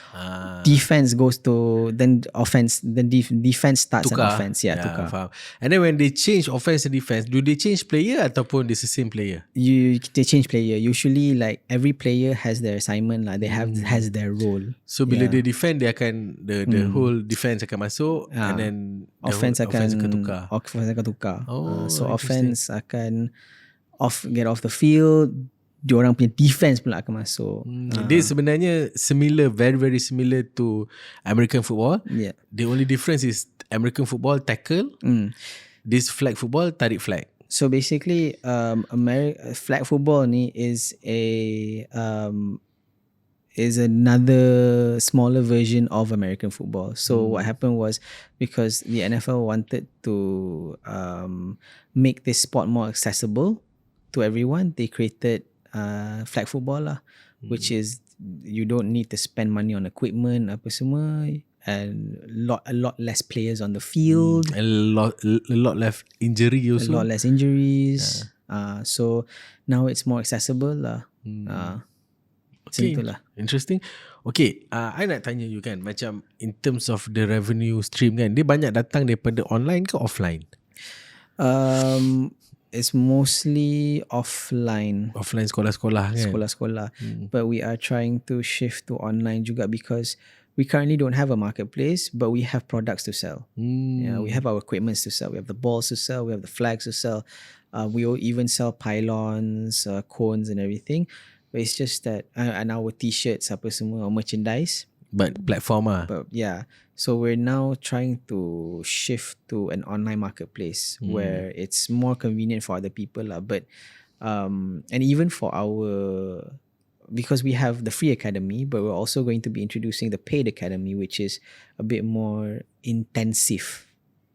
defense goes to offense. Then defense starts an offense. Tukar. Faham. And then when they change offense and defense, do they change player ataupun it's the same player? They change player. Usually like every player has their assignment lah. They has their role. So bila dia defend, dia akan the whole defense akan masuk, and then offense akan tukar. So offense akan get off the field. Diorang punya defense pula akan masuk. Dia sebenarnya similar, very very similar to American football. The only difference is American football tackle. This flag football tarik flag. So basically, flag football ni is another smaller version of American football. So what happened was, because the NFL wanted to make this sport more accessible to everyone, they created flag football lah, which is you don't need to spend money on equipment apa semua, and a lot less players on the field, a lot less injury also. A lot less injuries. So now it's more accessible lah. Okay, itulah. Interesting. Okay, I nak tanya you kan, macam in terms of the revenue stream kan, dia banyak datang daripada online ke offline? It's mostly offline. Offline sekolah-sekolah kan? Sekolah-sekolah. But we are trying to shift to online juga, because we currently don't have a marketplace, but we have products to sell. We have our equipments to sell. We have the balls to sell. We have the flags to sell. We will even sell pylons, cones and everything. But it's just that, and our t-shirts apa semua, our merchandise. But platform But yeah. So we're now trying to shift to an online marketplace where it's more convenient for other people lah. But and even for because we have the free academy, but we're also going to be introducing the paid academy, which is a bit more intensive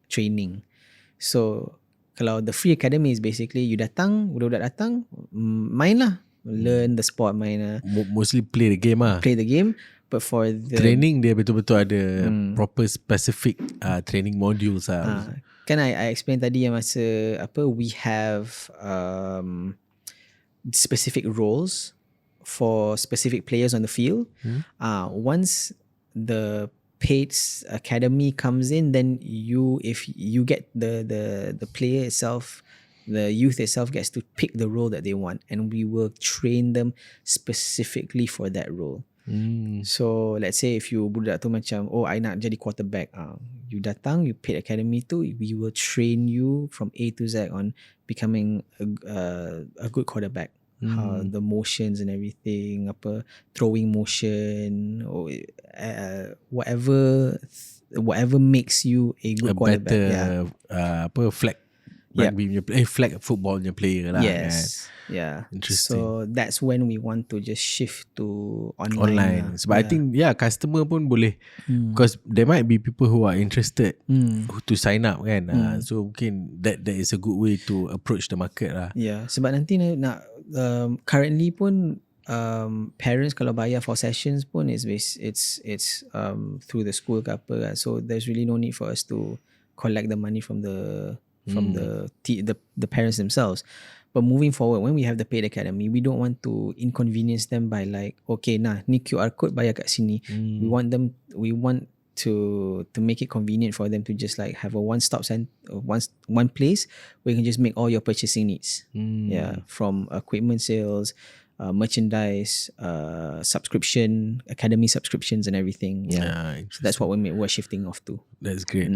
training. So Kalau the free academy is basically you datang, budak-budak datang, main lah, learn the sport, main lah, Mostly play the game lah. play the game. But for the Training dia betul-betul ada proper specific training modules lah. kan I explain tadi yang masa apa, we have specific roles for specific players on the field. Once the paid academy comes in, then if you get the player itself, the youth itself gets to pick the role that they want, and we will train them specifically for that role. So let's say if you budak tu macam, I nak jadi quarterback, you datang, you paid academy tu, we will train you from A to Z on becoming a good quarterback. How the motions and everything, apa, throwing motion, or whatever makes you a good quarterback. Better flag rugby punya player, flag football punya player lah. Yes. Yeah. Interesting. So that's when we want to just shift to online. Online. Sebab I think customer pun boleh, because there might be people who are interested to sign up kan. So mungkin that is a good way to approach the market lah. Yeah. Sebab nanti nak currently pun parents kalau bayar for sessions pun it's through the school ke apa kan. So there's really no need for us to collect the money from the parents themselves. But moving forward, when we have the paid academy, we don't want to inconvenience them by like, okay, ni QR code bayar kat sini. We want to make it convenient for them to just like have a one-stop one place where you can just make all your purchasing needs. Yeah, from equipment sales, merchandise, subscription, academy subscriptions and everything. Yeah, so that's what we're shifting off to. That's great.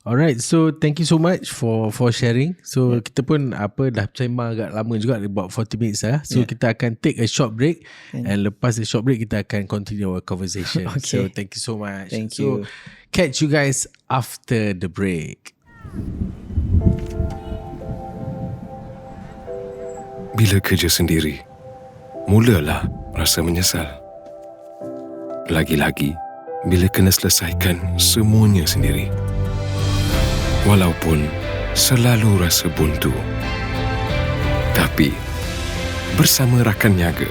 Alright, so thank you so much for sharing. So kita pun dah sembang agak lama juga, about 40 minutes lah. So kita akan take a short break, and lepas the short break kita akan continue our conversation. So thank you so much. Thank you. Catch you guys after the break. Bila kerja sendiri, mulalah rasa menyesal. Lagi-lagi bila kena selesaikan semuanya sendiri. Walaupun selalu rasa buntu. Tapi bersama rakan niaga,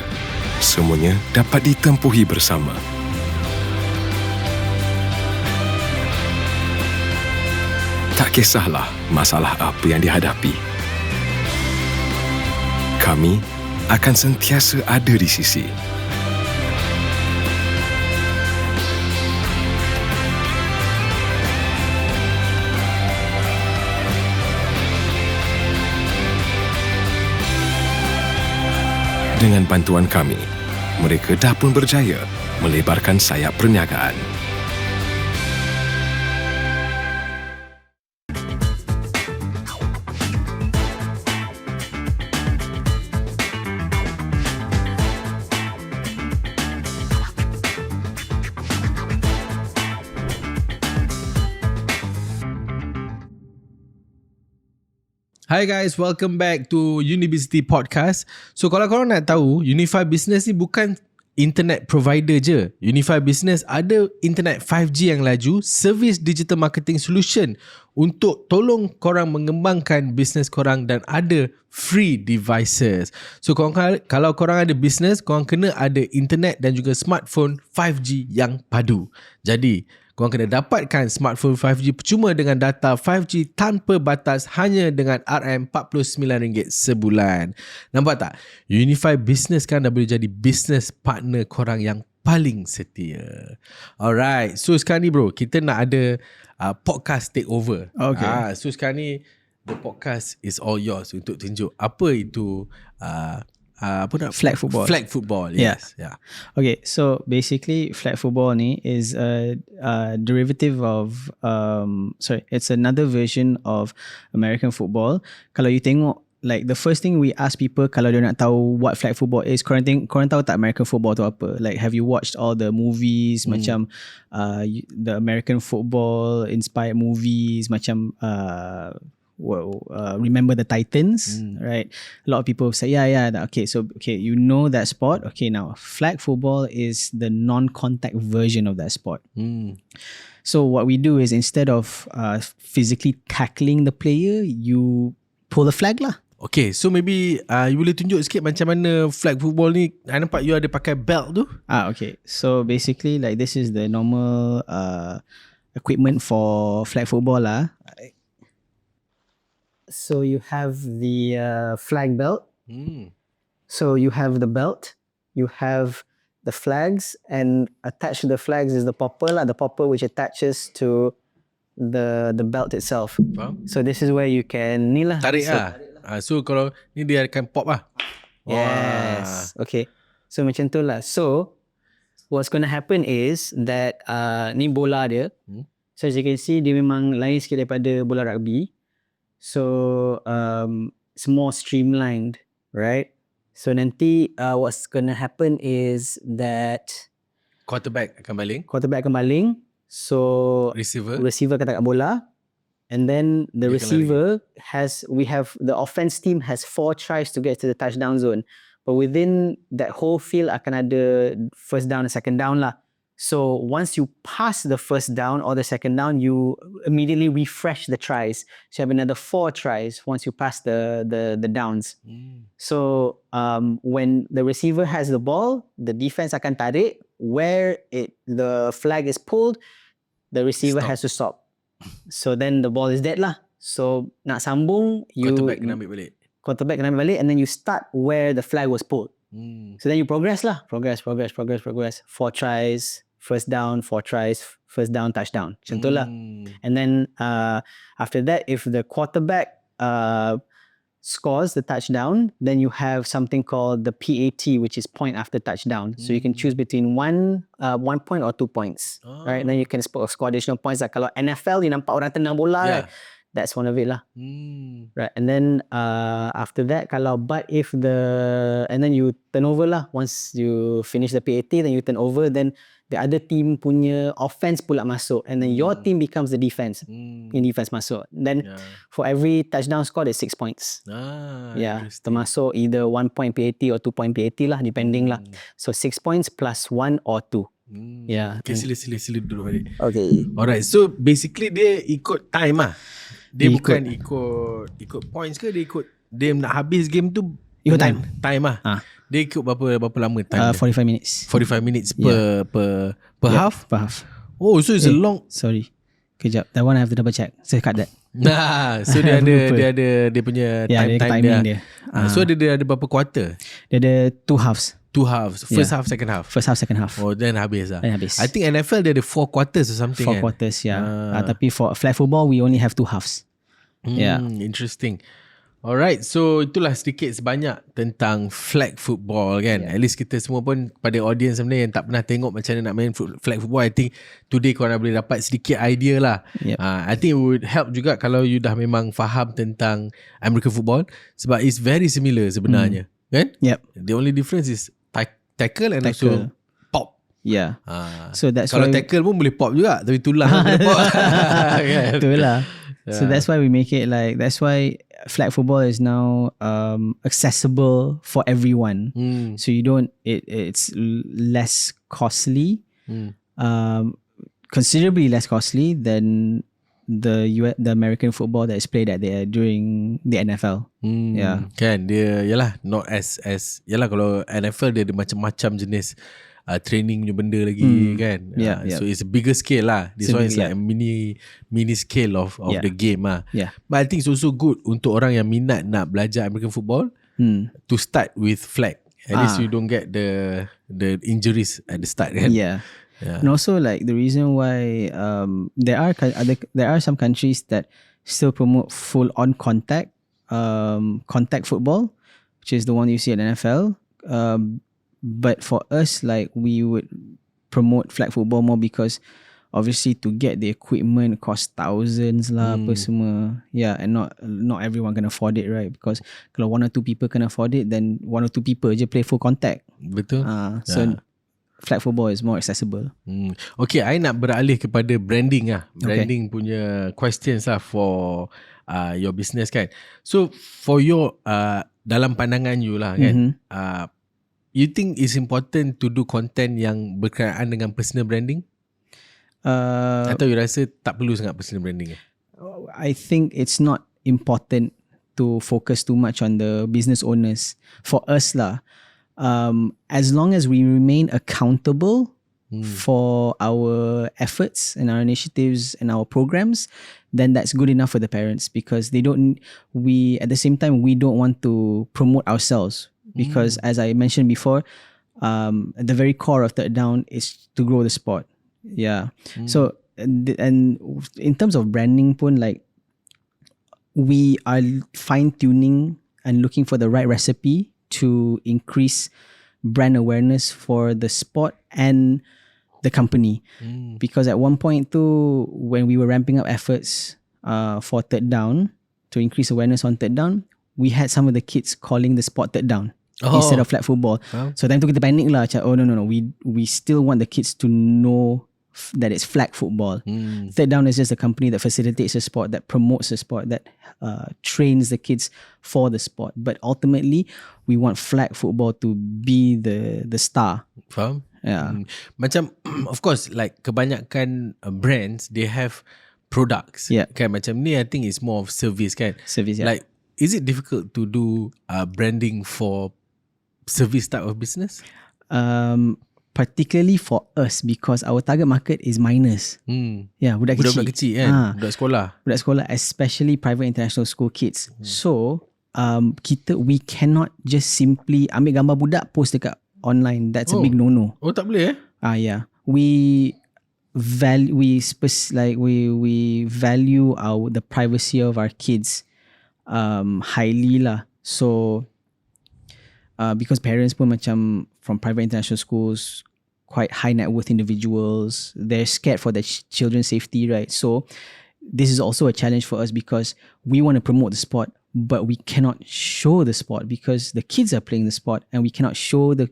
semuanya dapat ditempuhi bersama. Tak kisahlah masalah apa yang dihadapi. Kami akan sentiasa ada di sisi. Dengan bantuan kami, mereka dah pun berjaya melebarkan sayap perniagaan. Hi guys, welcome back to Unibizity Podcast. So kalau korang nak tahu, Unifi Business ni bukan internet provider je. Unifi Business ada internet 5G yang laju, service digital marketing solution untuk tolong korang mengembangkan bisnes korang, dan ada free devices. So kalau korang ada bisnes, korang kena ada internet dan juga smartphone 5G yang padu. Jadi korang kena dapatkan smartphone 5G percuma dengan data 5G tanpa batas hanya dengan RM49 sebulan. Nampak tak? Unifi Business kan dah boleh jadi business partner korang yang paling setia. Alright, so sekarang ni bro, kita nak ada podcast takeover. Okay. So sekarang ni the podcast is all yours untuk tunjuk apa itu flag football. Flag football, yes. Yeah. Okay, so basically flag football ni is a derivative of it's another version of American football. Kalau you tengok, like the first thing we ask people kalau dia nak tahu what flag football is, korang tahu tak American football tu apa? Like have you watched all the movies macam the American football inspired movies macam Remember the Titans, right? A lot of people say, okay, you know that sport. Okay, now flag football is the non-contact version of that sport. So what we do is, instead of physically tackling the player, you pull the flag lah. Okay, so maybe you boleh tunjuk sikit macam mana flag football ni. I nampak you ada pakai belt tu. Okay. So basically like this is the normal equipment for flag football lah. So you have the flag belt. So you have the belt, you have the flags, and attached to the flags is the popper lah, the popper which attaches to the belt itself. Faham? So this is where you can ni lah. Tarik so, lah. So kalau ni dia akan pop lah. Yes. Okay. So macam tu lah. So what's going to happen is that ni bola dia. So as you can see dia memang lain sikit daripada bola rugby. So it's more streamlined, right? So nanti what's going to happen is that Quarterback akan baling. quarterback akan baling. So receiver akan tangkap bola. And then the Dia akan receiver the offense team has 4 tries to get to the touchdown zone. But within that whole field akan ada first down and second down lah. So once you pass the first down or the second down, you immediately refresh the tries. So you have another 4 tries once you pass the downs. So when the receiver has the ball, the defense akan tarik. Where the flag is pulled, the receiver has to stop. So then the ball is dead lah. So nak sambung, Quarterback kena ambil balik. Quarterback kena ambil balik, and then you start where the flag was pulled. So then you progress lah. Progress. 4 tries, first down, 4 tries, first down, touchdown. Macam tu lah. And then after that, if the quarterback scores the touchdown, then you have something called the PAT, which is point after touchdown. So you can choose between 1 point or 2 points. Right? Then you can score additional points. Like kalau NFL, you nampak orang tendang bola, right? That's one of it lah. Right. And then after that, and then you turn over lah. Once you finish the PAT, then you turn over, then the other team punya offense pula masuk, and then your team becomes the defense. Your defense masuk. Then for every touchdown score, there's 6 points. Termasuk either 1 point PAT or 2 point PAT lah, depending lah. So 6 points plus 1 or 2. Okay, sila duduk balik. Okay. Alright, so basically dia ikut time lah. Dia bukan ikut points ke, dia nak habis game tu ikut time lah. Dia ikut berapa lama time 45 minutes. 45 minutes per half? Per half. Oh, so it's a long. Sorry. Kejap. That one I have to double check. So cut that. So dia ada dia punya timing dia. So dia ada berapa quarter? Dia ada 2 halves. 2 halves. First half, second half. First half, second half. Oh, then habis lah. Then habis. I think NFL dia ada 4 quarters or something. 4 quarters, tapi for flag football, we only have 2 halves. Interesting. Alright, so itulah sedikit sebanyak tentang flag football kan. At least kita semua pun, pada audience sebenarnya yang tak pernah tengok macam mana nak main flag football, I think today korang boleh dapat sedikit idea lah. I think it would help juga kalau you dah memang faham tentang American football, sebab it's very similar sebenarnya. Kan? The only difference is tackle and also pop. So that's kalau tackle pun boleh pop juga, tapi tulang kena pop. Itulah. So that's why we make it like, that's why flag football is now accessible for everyone. So you don't, it's less costly, considerably less costly than the American football that is played during the NFL. Kan dia yalah not as yalah, kalau NFL dia ada macam-macam jenis training punya benda lagi kan. So it's a bigger scale lah. This one is like a mini scale of the game lah. But I think it's also good untuk orang yang minat nak belajar American football to start with flag. At least you don't get the injuries at the start kan. And also like the reason why there are some countries that still promote full on contact football, which is the one you see at NFL. But for us, like, we would promote flag football more because obviously to get the equipment cost thousands lah, apa semua. And not everyone can afford it, right? Because kalau 1 or 2 people can afford it, then 1 or 2 people je play full contact. Betul. So flag football is more accessible. Okay, I nak beralih kepada branding lah. Branding punya questions lah for your business kan. So for your dalam pandangan you lah kan, you think it's important to do content yang berkenaan dengan personal branding? Atau you rasa tak perlu sangat personal branding? I think it's not important to to focus too much on the business owners. For us lah, as long as we remain accountable for our efforts and our initiatives and our programs, then that's good enough for the parents, because at the same time, we don't want to promote ourselves, because as I mentioned before, at the very core of Third Down is to grow the sport. Yeah. So, and in terms of branding pun, like, we are fine tuning and looking for the right recipe to increase brand awareness for the sport and the company. Because at one point too, when we were ramping up efforts for Third Down, to increase awareness on Third Down, we had some of the kids calling the sport Third Down instead of flag football. So time tu kita panic lah, macam, oh no, we still want the kids to know that it's flag football. Third Down is just a company that facilitates the sport, that promotes the sport, that trains the kids for the sport. But ultimately, we want flag football to be the star. Faham? Yeah. Macam, of course, like kebanyakan brands, they have products. Yeah. Kan, macam ni I think is more of service kan. Service, yeah. Like, is it difficult to do branding for service type of business? Particularly for us, because our target market is minors. Yeah, budak kecil kan, budak sekolah. Budak sekolah, especially private international school kids. So we cannot just simply ambil gambar budak post dekat online. That's a big no-no. Oh, tak boleh Yeah. We value the privacy of our kids highly lah. So because parents pun macam from private international schools, quite high net worth individuals, they're scared for their children's safety, right? So this is also a challenge for us, because we want to promote the sport, but we cannot show the sport because the kids are playing the sport, and we cannot show the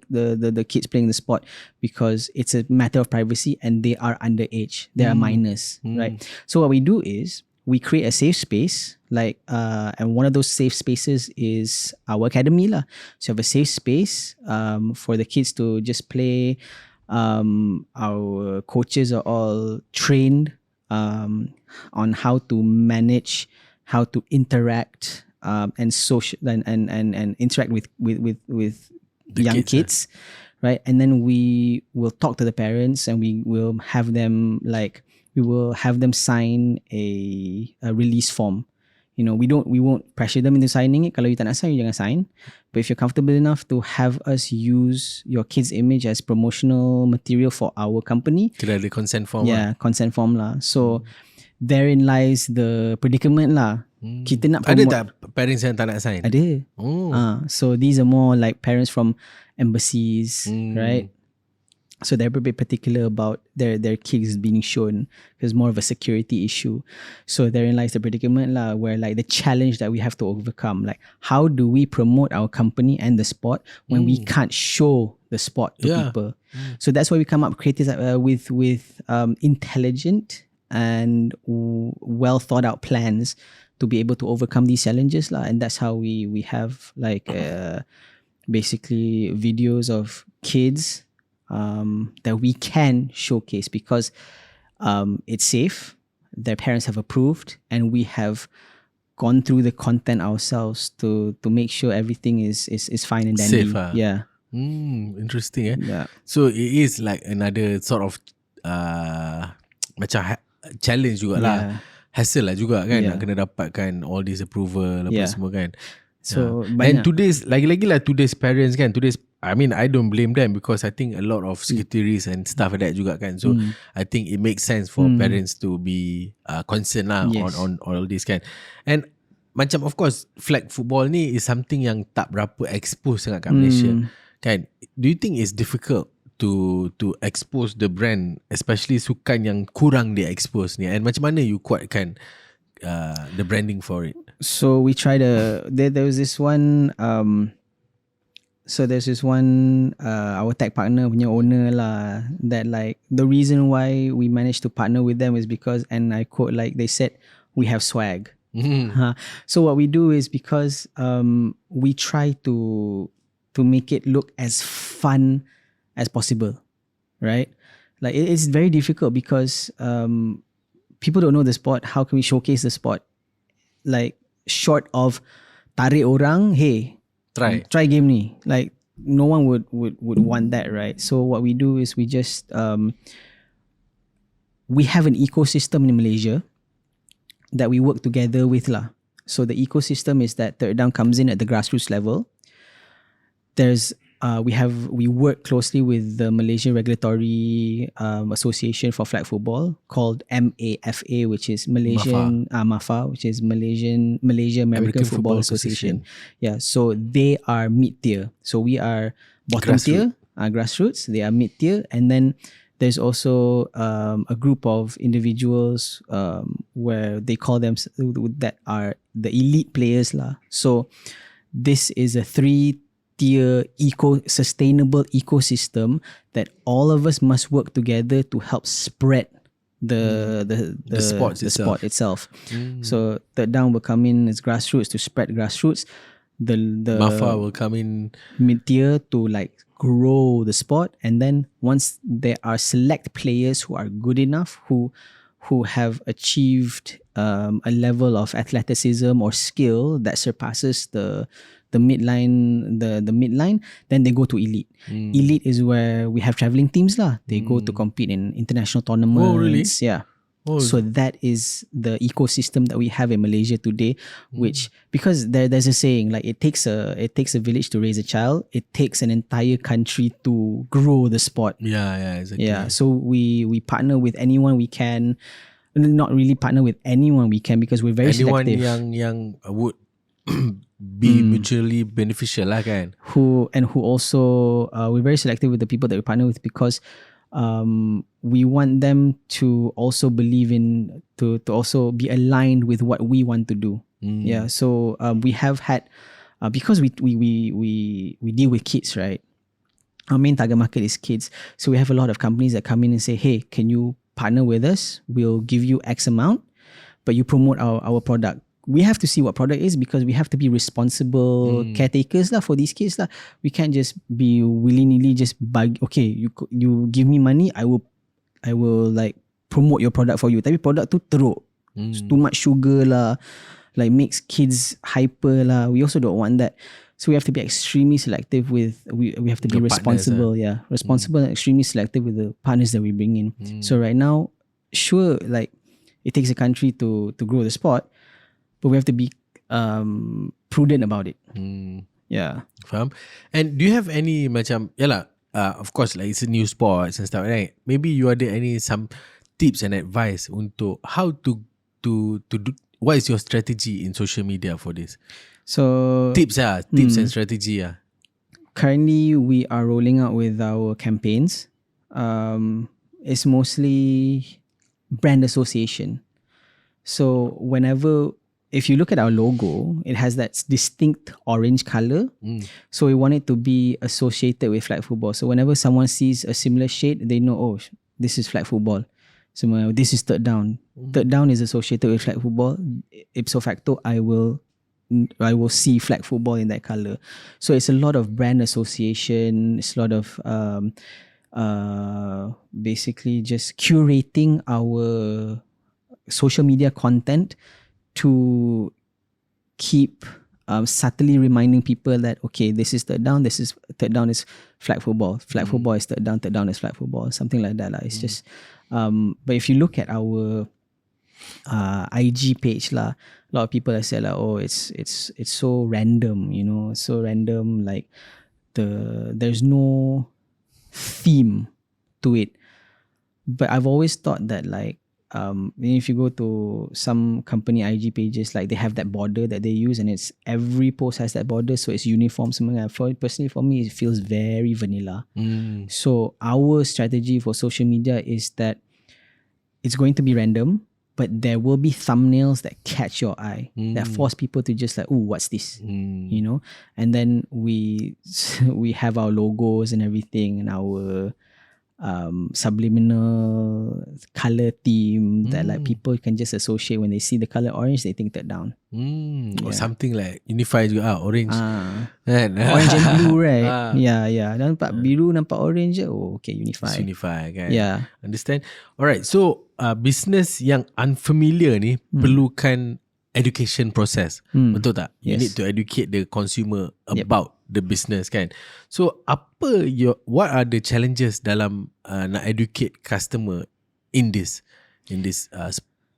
kids playing the sport because it's a matter of privacy and they are underage. They are minors, right? So what we do is we create a safe space, and one of those safe spaces is our academy lah. So we have a safe space for the kids to just play. Our coaches are all trained on how to manage, how to interact, and social and interact with The young kids, kids, right? And then we will talk to the parents, and we will have them sign a release form. You know, we won't pressure them into signing it. Kalau you tak nak sign, you jangan sign. But if you're comfortable enough to have us use your kid's image as promotional material for our company, Kena ada consent form. yeah, consent form lah. So therein lies the predicament lah. Kita nak Ada promote. tak parents yang tak nak sign? Ada. So these are more like parents from embassies, right? So they're a bit particular about their kids being shown, because more of a security issue. So therein lies the predicament lah, where like the challenge that we have to overcome. Like, how do we promote our company and the sport when we can't show the sport to people? So that's why we come up creative with intelligent and well thought out plans to be able to overcome these challenges lah. And that's how we have like basically videos of kids that we can showcase, because it's safe, their parents have approved, and we have gone through the content ourselves to make sure everything is fine and dandy. Safe, ah? Yeah. Interesting Yeah. So it is like another sort of macam challenge jugalah. Yeah. Hassle lah juga kan, Yeah. nak kena dapatkan all this approval apa semua kan. So And banyak. today's lagi-lagi lah today's parents kan, I mean I don't blame them, because I think a lot of secretaries and stuff like that juga kan. So I think it makes sense for parents to be concerned lah Yes. on all this kan. And macam of course flag football ni is something yang tak berapa expose sangat kat Malaysia kan. Do you think it's difficult to expose the brand, especially sukan yang kurang dia expose ni, and macam mana you kuatkan the branding for it? So we try to. There was this one. So there's this one. Our tech partner punya owner lah. That like the reason why we managed to partner with them is because, and I quote, like they said, we have swag. So what we do is, because we try to make it look as fun as possible, right? Like it's very difficult because people don't know the sport. How can we showcase the sport? Like, short of tarik orang, hey, Try game ni. Like no one would want that, right? So what we do is we just we have an ecosystem in Malaysia that we work together with lah. So the ecosystem is that Third Down comes in at the grassroots level. There's we work closely with the Malaysia Regulatory Association for Flag Football called MAFA, which is Malaysian MAFA, which is Malaysia American Football Association. Yeah, so they are mid tier. So we are bottom tier, grassroots. They are mid tier, and then there's also a group of individuals where they call them that are the elite players lah. So this is a 3-tier sustainable ecosystem that all of us must work together to help spread the sport itself. So Third Down will come in as grassroots to spread grassroots. The MAFA will come in mid-tier to like grow the sport, and then once there are select players who are good enough, who have achieved a level of athleticism or skill that surpasses the midline, then they go to elite. Elite is where we have traveling teams lah. They go to compete in international tournaments. Oh, really? Yeah. So that is the ecosystem that we have in Malaysia today, which, because there's a saying like it takes a village to raise a child, it takes an entire country to grow the sport. Yeah, exactly. Yeah, so we partner with anyone we can. Not really partner with anyone we can, because we're very selective. Anyone yang would be mutually beneficial lah kan. Who also we're very selective with the people that we partner with, because we want them to also believe in to also be aligned with what we want to do. Yeah, so we have had because we deal with kids, right? Our main target market is kids, so we have a lot of companies that come in and say, hey, can you partner with us? We'll give you X amount, but you promote our product. We have to see what product is, because we have to be responsible caretakers lah for these kids lah. We can't just be willy-nilly just buy. Okay, you give me money, I will like promote your product for you. Tapi product tu teruk, too much sugar lah, like makes kids hyper lah. We also don't want that. So we have to be extremely selective with we have to be responsible, responsible and extremely selective with the partners that we bring in. So right now, sure, like it takes a country to grow the sport, but we have to be prudent about it. Yeah. Faham? And do you have any macam, of course, like it's a new sports and stuff, right? Maybe you ada some tips and advice untuk how to do, what is your strategy in social media for this? So tips and strategy. Currently, we are rolling out with our campaigns. It's mostly brand association. So if you look at our logo, it has that distinct orange color. So we want it to be associated with flag football. So whenever someone sees a similar shade, they know, oh, this is flag football. So this is Third Down. Third Down is associated with flag football. Ipso facto, I will see flag football in that color. So it's a lot of brand association. It's a lot of basically just curating our social media content to keep subtly reminding people that, okay, this is Third Down, Third Down is flag football. Flag football is Third Down is flag football. Something like that. It's just but if you look at our IG page lah, a lot of people have said like, oh, it's so random, so random, like there's no theme to it. But I've always thought that like if you go to some company IG pages, like they have that border that they use, and it's every post has that border, so it's uniform. Personally, for me, it feels very vanilla. So our strategy for social media is that it's going to be random, but there will be thumbnails that catch your eye, that force people to just like, oh, what's this? And then we have our logos and everything, and our subliminal color theme that like people can just associate. When they see the color orange, they think Third Down. Or something like Unifi juga, orange. Orange and blue, right? Yeah. Nampak biru, nampak orange, oh, okay, Unifi. It's Unifi kan? Yeah. Understand? Alright, so business yang unfamiliar ni perlukan education process. Betul tak? You Yes. need to educate the consumer about the business kan. So what are the challenges dalam nak educate customer in this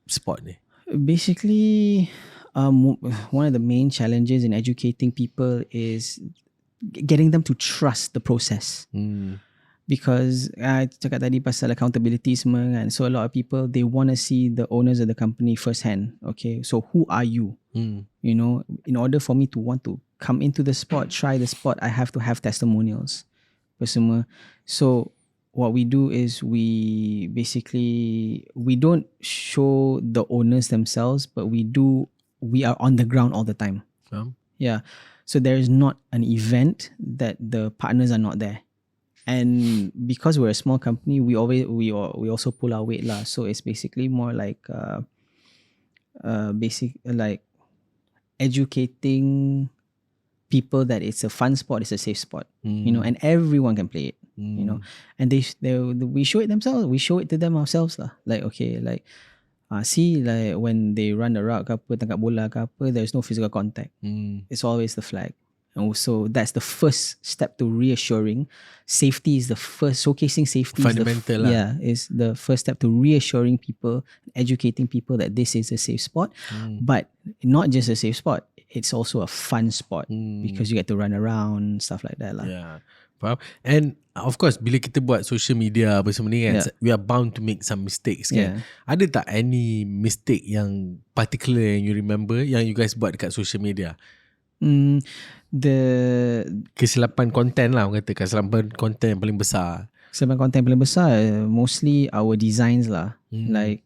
spot ni? Basically, one of the main challenges in educating people is getting them to trust the process. Because I cakap tadi pasal accountability semua kan. So a lot of people, they want to see the owners of the company firsthand. Okay, so who are you? You know, in order for me to want to come into the spot, try the spot, I have to have testimonials. Semua. So what we do is we don't show the owners themselves, but we are on the ground all the time. Yeah. So there is not an event that the partners are not there. And because we're a small company, we also pull our weight lah. So it's basically more like like educating people that it's a fun spot, it's a safe spot, you know, and everyone can play it, you know. And we show it themselves, we show it to them ourselves lah. Like okay, like see, like when they run the route ke apa, tangkap bola ke apa, there's no physical contact. It's always the flag. And also that's the first step to reassuring. Safety is the first, showcasing safety fundamental is the first step to reassuring people, educating people that this is a safe spot. But not just a safe spot, it's also a fun spot because you get to run around, stuff like that lah. Yeah, faham. And of course bila kita buat social media apa semua ni kan, we are bound to make some mistakes kan. Ada tak any mistake yang particular yang you remember yang you guys buat dekat social media? The kesilapan konten lah, orang kata kesilapan konten yang paling besar. Kesilapan konten yang paling besar mostly our designs lah. Like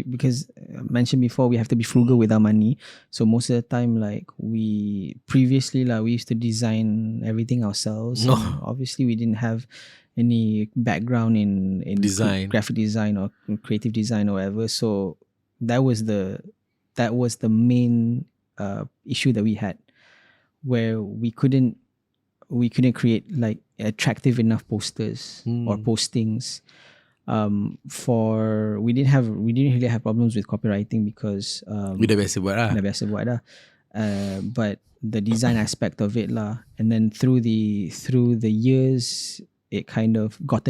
because mentioned before, we have to be frugal with our money. So most of the time, like we used to design everything ourselves. Obviously we didn't have any background in design, graphic design or creative design or whatever. So that was the main issue that we had, where we couldn't create like attractive enough posters or postings. We didn't really have problems with copywriting because we dah biasa buat lah. But the design aspect of it lah, and then through the years it kind of got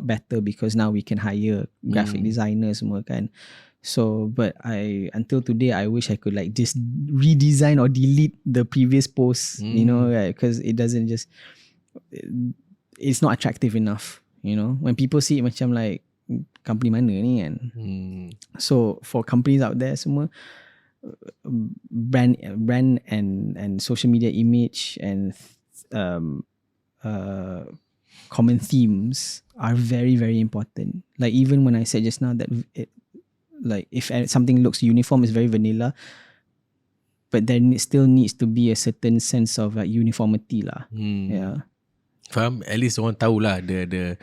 better because now we can hire graphic designers semua kan. So, but until today, I wish I could like just redesign or delete the previous posts, you know, because it doesn't it's not attractive enough, you know. When people see it macam like company mana ni kan. So for companies out there semua, brand and social media image and common themes are very, very important. Like even when I said just now that like if something looks uniform, it's very vanilla, but there still needs to be a certain sense of like uniformity lah. Yeah. Faham? At least orang tahulah the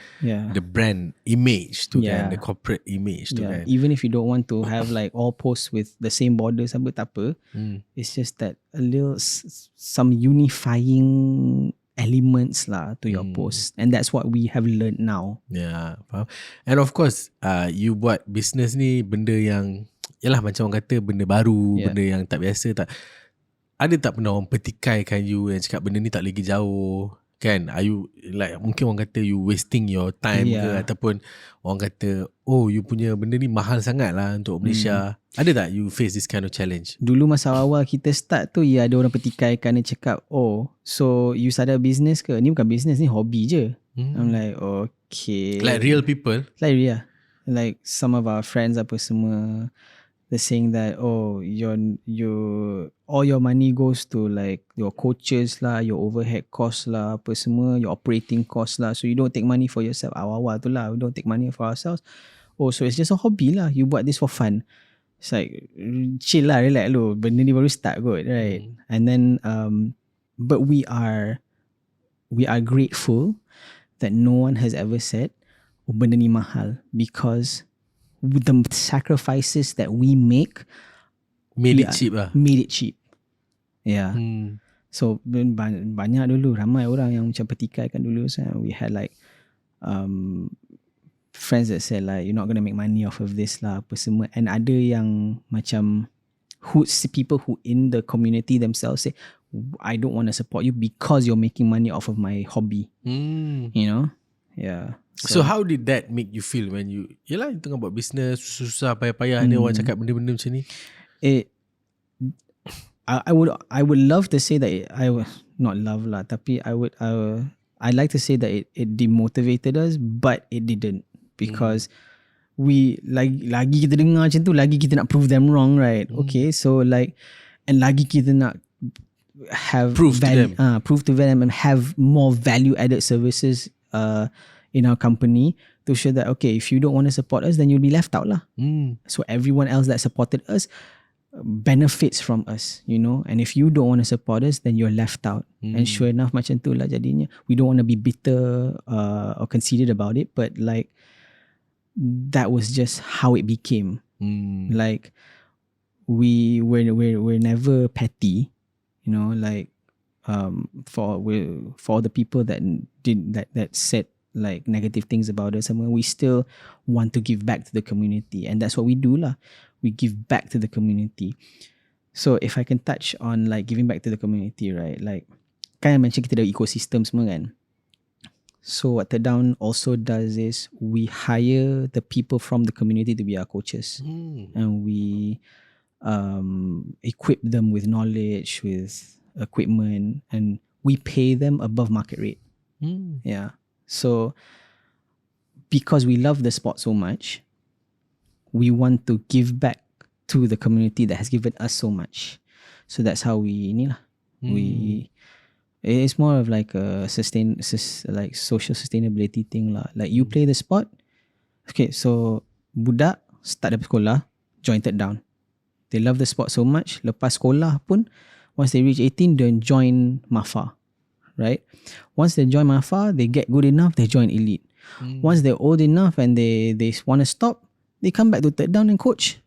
brand image tu kan, the corporate image tu kan. Even if you don't want to have like all posts with the same borders, tak apa. It's just that a little some unifying elements lah to your post, and that's what we have learned now. Yeah, faham. And of course, you buat business ni benda yang yalah macam orang kata benda baru, benda yang tak biasa. Ada tak pernah orang petikaikan you yang cakap benda ni tak lagi jauh kan? Are you like, mungkin orang kata you wasting your time ke, ataupun orang kata oh you punya benda ni mahal sangat lah untuk Malaysia. Ada tak you face this kind of challenge? Dulu masa awal kita start tu, ada orang petikaikan, dia cakap oh so you started a business ke? Ni bukan business, ni hobi je. I'm like okay. Like real people? Like like some of our friends apa semua, they're saying that oh all your money goes to like your coaches lah, your overhead costs lah, apa semua, your operating costs lah, so you don't take money for yourself. Awal-awal tu lah, we don't take money for ourselves. Oh so it's just a hobby lah, you buat this for fun. It's like chill lah, relax lu, benda ni baru start kot, right? And then but we are grateful that no one has ever said oh benda ni mahal, because with the sacrifices that we make, made it cheap. Yeah. So banyak dulu, ramai orang yang macam petikaikan dulu. So we had like friends that said like you're not going to make money off of this lah apa semua, and ada yang macam people who in the community themselves say, I don't want to support you because you're making money off of my hobby. You know? Yeah. So how did that make you feel when you yelah you tengah buat business susah payah-payah ni orang cakap benda-benda macam ni? I would love to say that I was not love lah, tapi I'd like to say that it demotivated us, but it didn't, because we lagi kita dengar macam tu, lagi kita nak prove them wrong, right? Okay, so like, and lagi kita nak have Prove to them and have more value added services in our company to show that, okay, if you don't want to support us, then you'll be left out lah. So everyone else that supported us benefits from us, you know, and if you don't want to support us, then you're left out. And sure enough, macam tu lah jadinya. We don't want to be bitter or conceited about it, but like that was just how it became. Like we're never petty, you know, like for the people that said like negative things about us, and we still want to give back to the community, and that's what we do lah. We give back to the community. So if I can touch on like giving back to the community, right? Like kan I mention kita ada ecosystem semua kan. So what Down also does is we hire the people from the community to be our coaches, and we equip them with knowledge, with equipment, and we pay them above market rate. Yeah. So because we love the sport so much, we want to give back to the community that has given us so much. So that's how it's more of like a like social sustainability thing lah. Like you play the sport, okay, so budak start dari sekolah, join Down. They love the sport so much, lepas sekolah pun, once they reach 18, then join MAFA, right? Once they join MAFA, they get good enough, they join Elite. Once they're old enough and they want to stop, they come back to Down and coach.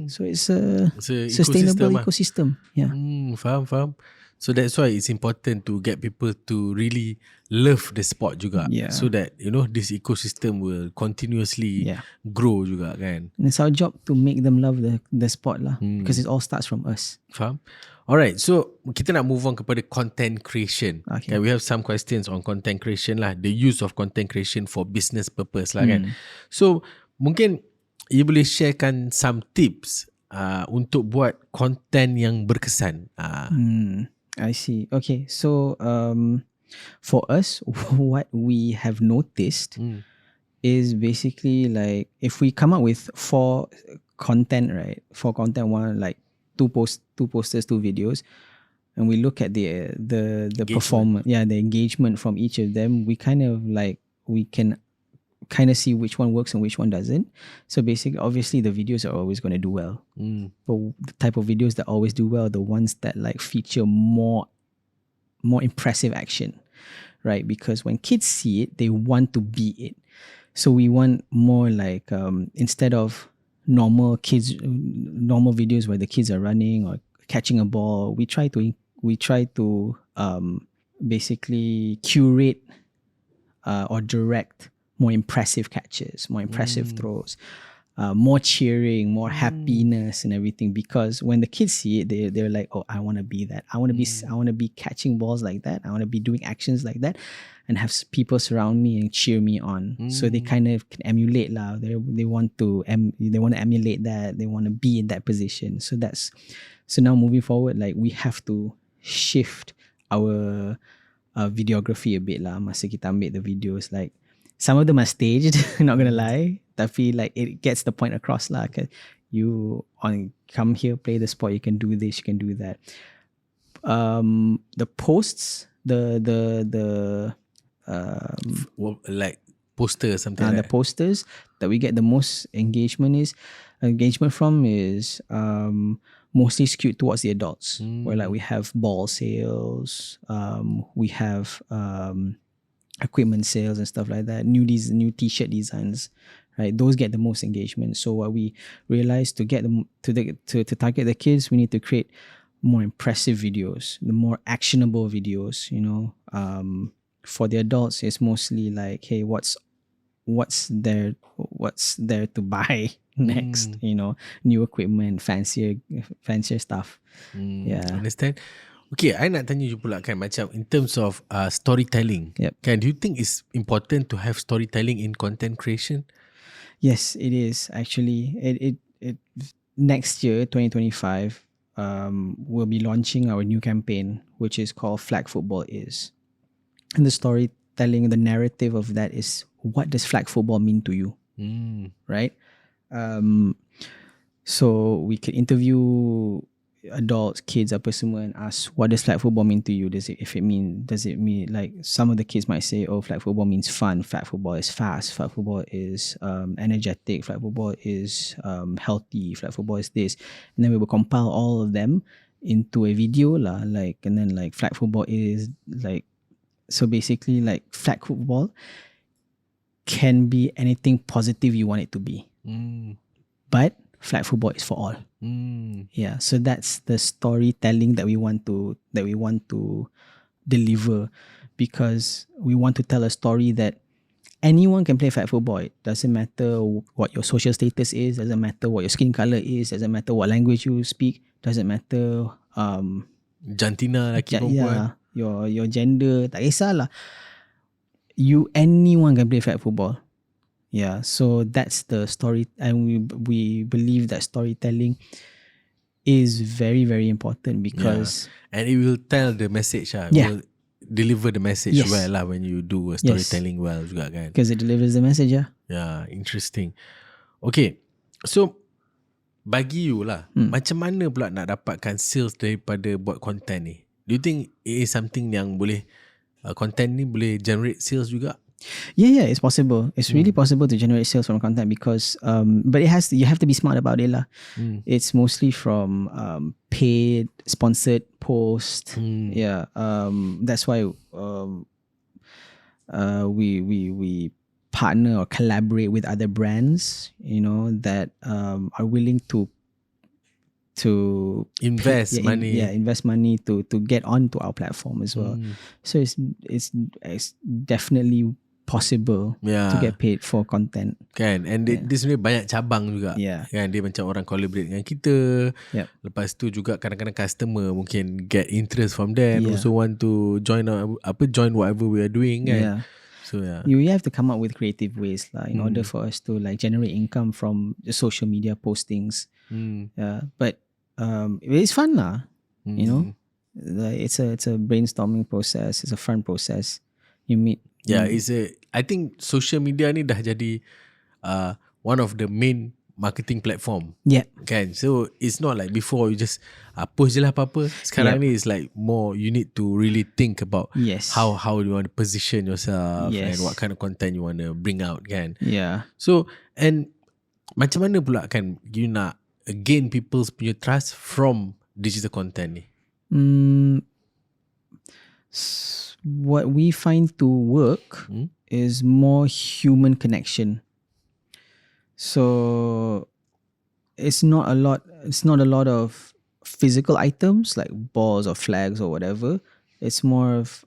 So it's a sustainable ecosystem. Yeah. Faham. So that's why it's important to get people to really love the sport juga. Yeah. So that, you know, this ecosystem will continuously grow juga kan. And it's our job to make them love the sport lah. Because it all starts from us. Faham? Alright, so kita nak move on kepada content creation. Okay, we have some questions on content creation lah. The use of content creation for business purpose lah kan. So mungkin you boleh sharekan some tips untuk buat content yang berkesan. I see. Okay, so for us, what we have noticed is basically like if we come up with 4 content, right? 4 content, one like two posters, 2 videos, and we look at the performance, the engagement from each of them. We can kind of see which one works and which one doesn't. So basically, obviously the videos are always going to do well. But the type of videos that always do well, the ones that like feature more impressive action, right? Because when kids see it, they want to be it. So we want more like instead of normal videos where the kids are running or catching a ball, we try to basically curate or direct more impressive catches, more impressive throws, more cheering, more happiness and everything. Because when the kids see it, they're like, oh, I want to be that. I want to be catching balls like that. I want to be doing actions like that, and have people surround me and cheer me on. So they kind of can emulate lah. They want to emulate that. They want to be in that position. So now moving forward, like we have to shift our videography a bit lah. Masa kita ambil the videos, like some of them are staged, not gonna lie. Tapi like it gets the point across lah. You come here, play the sport, you can do this, you can do that. The posts, like posters, something like the posters that we get the most engagement from is mostly skewed towards the adults. Where like we have ball sales, we have equipment sales and stuff like that, new t-shirt designs, right? Those get the most engagement. So what we realized, to get them to target the kids, we need to create more impressive videos, the more actionable videos, you know. For the adults, it's mostly like, hey, what's there to buy, next, new equipment, fancier stuff. Yeah. Understand. Okay, I nak tanya you pula kan, macam in terms of storytelling. Yep. Kan, do you think it's important to have storytelling in content creation? Yes, it is actually. It next year, 2025, we'll be launching our new campaign, which is called Flag Football Is. And the storytelling, the narrative of that is, what does flag football mean to you? Right? So we could interview adults, kids, apa semua, and ask, what does flag football mean to you? Does it mean like, some of the kids might say, oh, flag football means fun, flag football is fast, flag football is energetic, flag football is healthy, flag football is this. And then we will compile all of them into a video lah, like, and then like flag football is like, so basically like flag football can be anything positive you want it to be. But flag football is for all. Yeah, so that's the storytelling that we want to deliver, because we want to tell a story that anyone can play flag football. It doesn't matter what your social status is, doesn't matter what your skin color is, doesn't matter what language you speak, doesn't matter jantina lelaki perempuan. Your gender, tak kisahlah. Anyone can play flag football. Yeah, so that's the story, and we believe that storytelling is very, very important, because and it will tell the message. It will deliver the message well lah when you do a storytelling well juga kan. Because it delivers the message. Yeah, interesting. Okay, so bagi you lah, macam mana pula nak dapatkan sales daripada buat content ni? Do you think it is something yang boleh content ni boleh generate sales juga? Yeah, it's possible. It's really possible to generate sales from content, because but you have to be smart about it lah. It's mostly from paid, sponsored posts. Yeah, that's why we partner or collaborate with other brands, that are willing to invest money. Invest money to get onto our platform as well. So it's definitely possible to get paid for content. Kan, and dia sebenarnya banyak cabang juga. Kan, dia macam orang collaborate dengan kita. Lepas tu juga kadang-kadang customer mungkin get interest from them, also want to join whatever we are doing kan. So you have to come up with creative ways lah, in order for us to like generate income from the social media postings. But it's fun lah. Like it's a brainstorming process. It's a fun process. You meet. I think social media ni dah jadi one of the main marketing platform. Kan, so it's not like before you just post je lah apa-apa. Sekarang ni is like more, you need to really think about how you want to position yourself and what kind of content you want to bring out kan. So, and macam mana pula kan you nak gain people's punya trust from digital content ni? What we find to work is more human connection. So it's not a lot of physical items like balls or flags or whatever. It's more of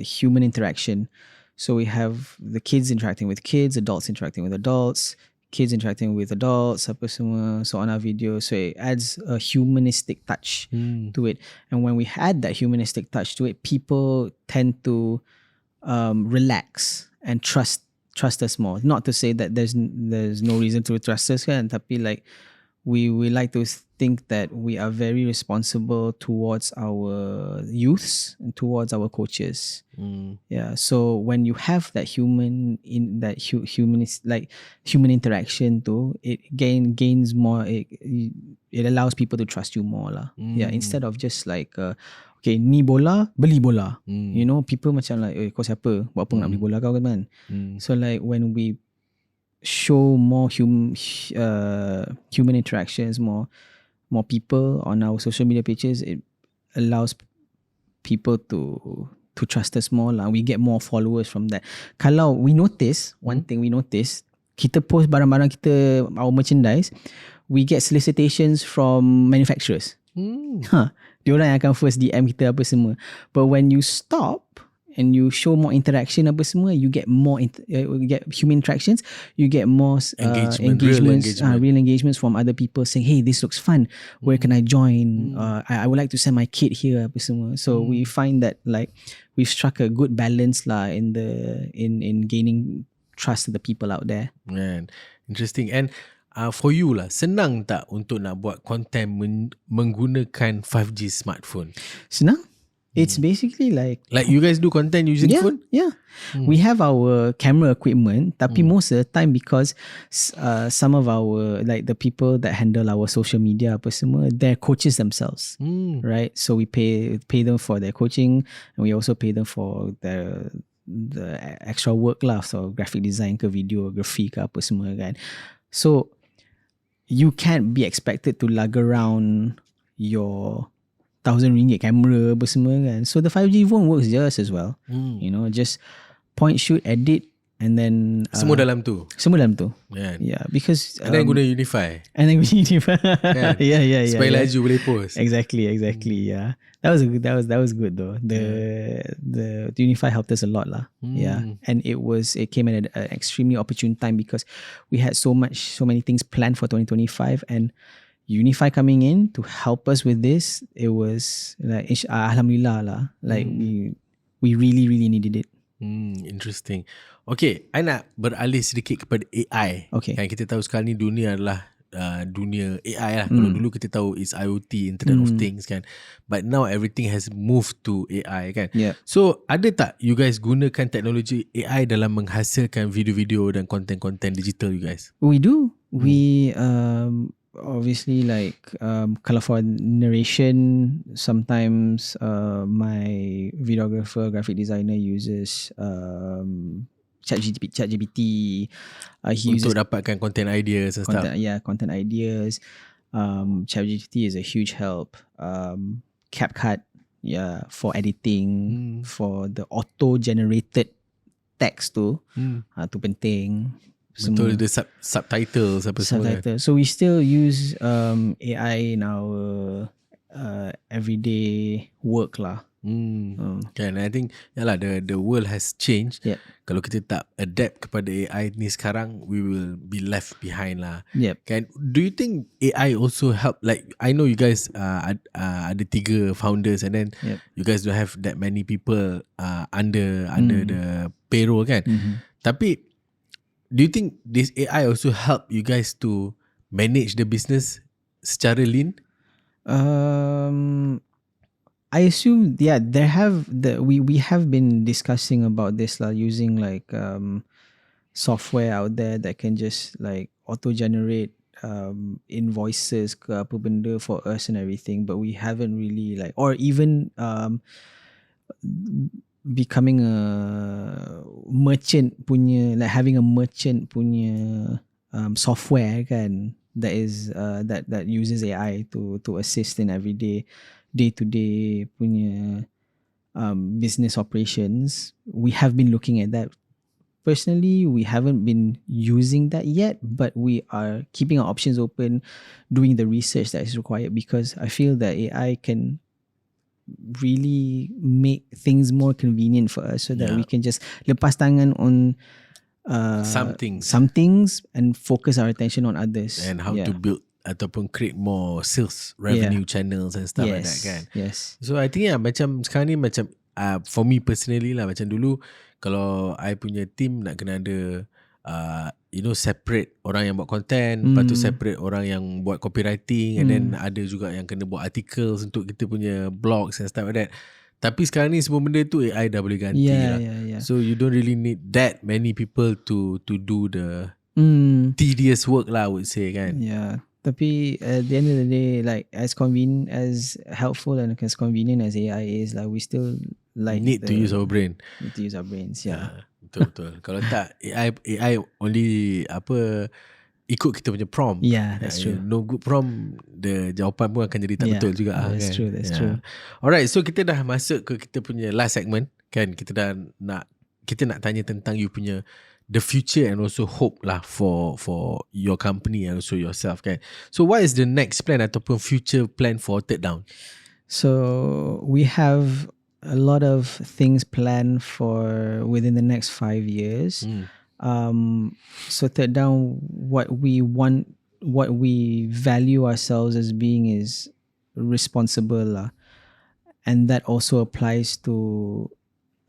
human interaction. So we have the kids interacting with kids, adults interacting with adults, kids interacting with adults, apa semua. So on our video, so it adds a humanistic touch to it. And when we add that humanistic touch to it, people tend to relax and trust us more. Not to say that there's no reason to trust us kan, tapi like we like to think that we are very responsible towards our youths and towards our coaches. So when you have that human interaction too, it gains more. It allows people to trust you more lah. Instead of just like okay, ni bola, beli bola. People macam like, kau siapa? Buat apa nak beli bola kau kan? So like when we show more human interactions, more people on our social media pages, it allows people to trust us more lah. We get more followers from that. Kalau we notice, one thing we notice, kita post barang-barang kita, our merchandise, we get solicitations from manufacturers. Diorang yang akan first DM kita apa semua. But when you stop and you show more interaction apa semua, you get more you get human interactions, you get more real engagements from other people saying, hey, this looks fun, where can I join, I would like to send my kid here apa semua. So we find that like we've struck a good balance lah in gaining trust of the people out there. Man, interesting. And for you lah, senang tak untuk nak buat content menggunakan 5G smartphone? Senang. It's basically like you guys do content using phone? Yeah. We have our camera equipment, tapi most of the time because some of our like the people that handle our social media apa semua, they're coaches themselves, right? So we pay them for their coaching, and we also pay them for the extra work lah, so graphic design ke videography ke apa semua kan. So you can't be expected to lug around your RM1,000 camera apa semua kan. So the 5G phone works just as well. You know, just point, shoot, edit, and then semua dalam tu. Yeah, because and then guna Unifi. Yeah. Supaya laju boleh post. Exactly. Yeah. That was good though. The Unifi helped us a lot lah. Yeah, and it came at an extremely opportune time because we had so many things planned for 2025, and Unifi coming in to help us with this, it was like alhamdulillah lah. Like we really needed it. Interesting. Okay, I nak beralih sedikit kepada AI. Okay. Kan kita tahu sekarang ni dunia adalah dunia AI lah. Kalau dulu kita tahu is IoT, Internet of Things kan. But now everything has moved to AI kan. Yeah. So ada tak you guys gunakan teknologi AI dalam menghasilkan video-video dan konten-konten digital you guys? We do. We obviously like kalau for narration, sometimes my videographer, graphic designer uses ChatGPT. He untuk uses dapatkan content ideas and stuff. Content ideas. ChatGPT is a huge help. CapCut, for editing, for the auto-generated text tu, tu penting. Betul, the subtitles apa semua kan? So we still use AI in our everyday work lah. Kan, I think the world has changed. Kalau kita tak adapt kepada AI ni sekarang, we will be left behind lah. Kan, do you think AI also help, like I know you guys ada 3 founders, and then you guys don't have that many people under the payroll kan. Tapi do you think this AI also help you guys to manage the business secara lean? I assume we have been discussing about this lah, using like software out there that can just like auto generate invoices ke apa benda for us and everything, but we haven't really like, or even becoming a merchant punya, like having a merchant punya software kan, that is that uses AI to assist in day-to-day punya business operations. We have been looking at that. Personally, we haven't been using that yet, but we are keeping our options open, doing the research that is required, because I feel that AI can really make things more convenient for us, so that we can just lepas tangan on some things and focus our attention on others, and how to build ataupun create more sales revenue channels and stuff like that kan. So I think macam sekarang ni macam for me personally lah, macam dulu kalau I punya team nak kena ada separate orang yang buat content, lepas tu separate orang yang buat copywriting, and then ada juga yang kena buat articles untuk kita punya blogs and stuff like that. Tapi sekarang ni semua benda tu AI dah boleh ganti lah. So you don't really need that many people to do the tedious work lah, I would say kan. Tapi at the end of the day, like as convenient, as helpful and as convenient as AI is, like we still like need to use our brain. Need to use our brains, Betul. Kalau tak, AI only ikut kita punya prompt. That's true. No good prompt, the jawapan pun akan jadi tak betul juga. That's true. Alright, so kita dah masuk ke kita punya last segment kan. Kita nak tanya tentang you punya the future and also hope lah for your company and also yourself kan. So what is the next plan ataupun future plan for Third Down? So we have a lot of things planned for within the next 5 years. So third down, what we value ourselves as being is responsible lah. And that also applies to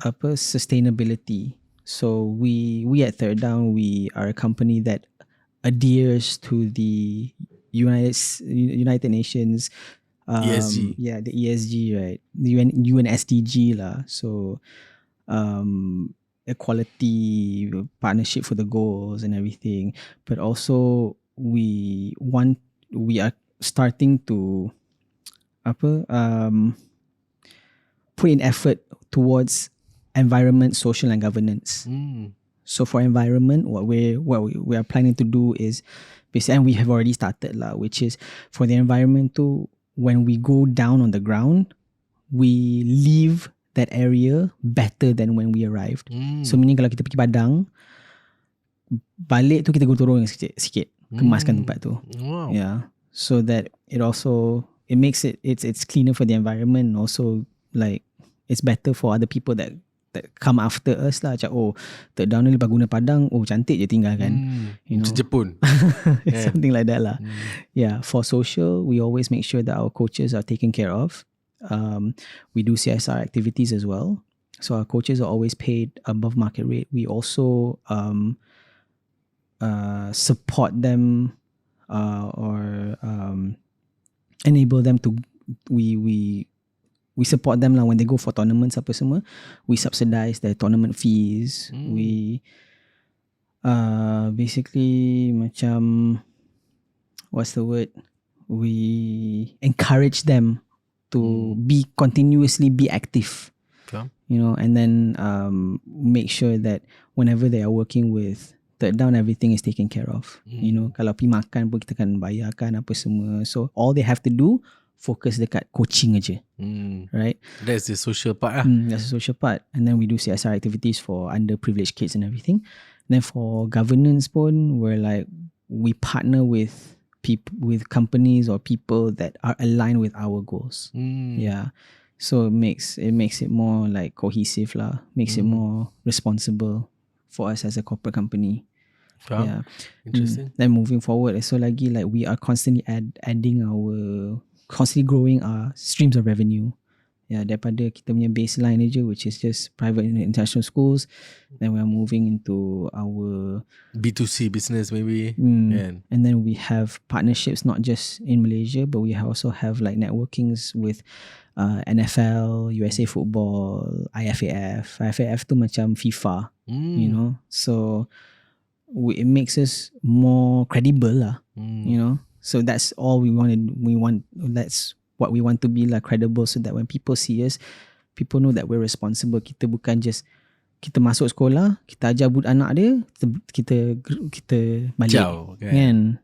sustainability. So we at Third Down, we are a company that adheres to the United Nations ESG. the ESG, right? The UN SDG lah. So equality, partnership for the goals and everything. But also we are starting to put in effort towards environment, social and governance. So for environment, what we are planning to do is basically, and we have already started lah, which is for the environment to, when we go down on the ground, we leave that area better than when we arrived. So meaning kalau kita pergi Padang, balik tu kita turun sikit, kemaskan tempat tu. Wow. Yeah. So that it makes it's cleaner for the environment, and also like it's better for other people that come after us lah. Macam Third Down ni lepas guna Padang, cantik je tinggal kan. You know, Macam Jepun. something like that lah. Yeah, for social, we always make sure that our coaches are taken care of. We do CSR activities as well. So our coaches are always paid above market rate. We also support them or enable them to, we support them lah when they go for tournaments apa semua. We subsidize their tournament fees. We basically macam, what's the word? We encourage them to continuously be active. Okay. You know, and then make sure that whenever they are working with Third Down, everything is taken care of. You know, kalau pergi makan pun kita kan bayarkan apa semua. So all they have to do, focus dekat coaching aja. Right? That's the social part lah. That's the social part. And then we do CSR activities for underprivileged kids and everything. Then for governance pun, we partner with with companies or people that are aligned with our goals. Yeah. So it makes it more like cohesive lah. Makes it more responsible for us as a corporate company. Yeah. Interesting. Then moving forward, so lagi like we are constantly constantly growing our streams of revenue. Yeah, daripada kita punya baseline aja, which is just private and international schools, then we are moving into our B2C business maybe. and then we have partnerships not just in Malaysia, but we also have like networkings with NFL, USA Football, IFAF. IFAF tu macam FIFA, you know. So it makes us more credible lah, you know. So that's all we wanted. That's what we want to be like, credible, so that when people see us, people know that we're responsible. Kita bukan just kita masuk sekolah, kita ajar anak dia, kita balik. Jauh, kan?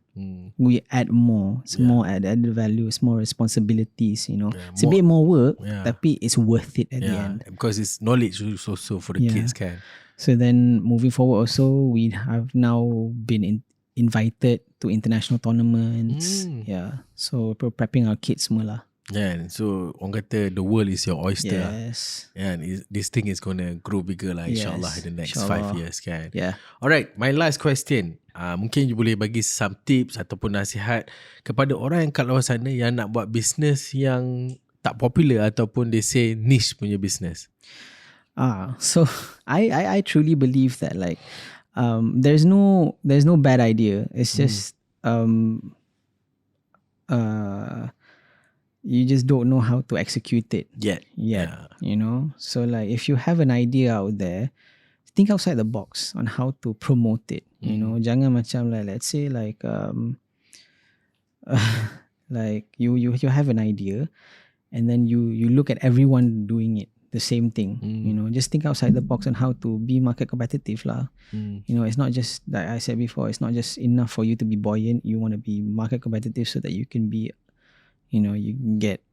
We add more. It's more added value. It's more responsibilities. You know, it's a bit more work, tapi it's worth it at the end. Because it's knowledge also for the kids, kan. So then moving forward, also we have now been invited to international tournaments. Yeah. So we're prepping our kids semua lah. Yeah, so orang kata the world is your oyster. Yes. Yeah, and this thing is gonna grow bigger lah, insyaAllah, in the next 5 years, kan. Yeah. Alright, my last question. Mungkin you boleh bagi some tips ataupun nasihat kepada orang yang kat luar sana yang nak buat business yang tak popular ataupun they say niche punya business. So I truly believe that like there's no bad idea. It's just you just don't know how to execute it yet. Yeah. You know, so like if you have an idea out there, think outside the box on how to promote it. You know, jangan macam like, let's say like like you have an idea and then you look at everyone doing it the same thing. You know, just think outside the box on how to be market competitive lah. You know, it's not just like I said before, it's not just enough for you to be buoyant. You want to be market competitive so that you can be, you know, you can get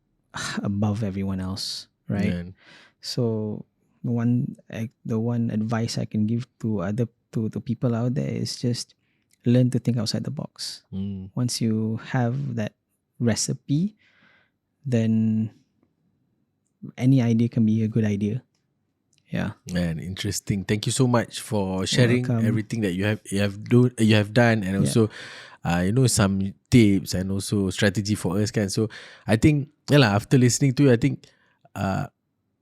above everyone else, right? Yeah. So the one advice I can give to to people out there is just learn to think outside the box. Once you have that recipe, then any idea can be a good idea. Yeah. Man, interesting. Thank you so much for sharing welcome. everything that you have done, and also some tips and also strategy for us kan. So I think after listening to you, I think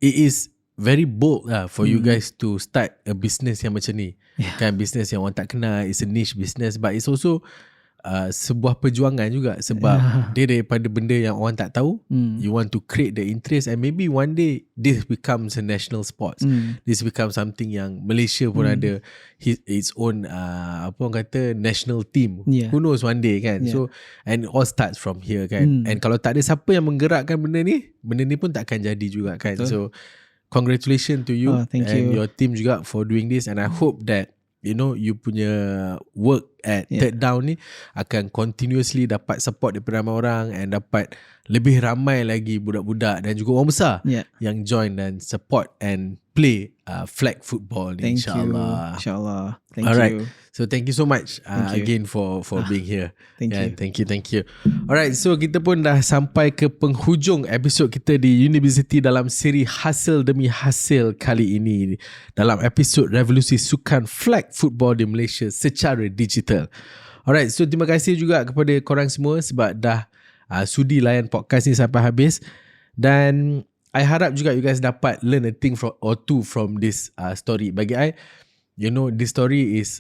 it is very bold for you guys to start a business yang macam ni. Kan, business yang orang tak kenal, it's a niche business, but it's also sebuah perjuangan juga, sebab dia daripada benda yang orang tak tahu, you want to create the interest, and maybe one day this becomes a national sport. This becomes something yang Malaysia pun ada its own apa orang kata national team. Who knows one day kan. So and it all starts from here kan. And kalau tak ada siapa yang menggerakkan benda ni pun takkan jadi juga kan. So congratulations to you thank and you. your team juga for doing this, and I hope that you punya work at Third Down ni akan continuously dapat support daripada ramai orang, and dapat lebih ramai lagi budak-budak dan juga orang besar yang join dan support and play flag football ni, insyaAllah. InsyaAllah. Thank Alright. you. So thank you so much again for being here. Thank you. Thank you. Alright, so kita pun dah sampai ke penghujung episod kita di Unibizity dalam siri Hasil Demi Hasil kali ini, dalam episod Revolusi Sukan Flag Football di Malaysia secara digital. Alright, so terima kasih juga kepada korang semua sebab dah sudi layan podcast ni sampai habis, dan I harap juga you guys dapat learn a thing or two from this story. Bagi I, this story is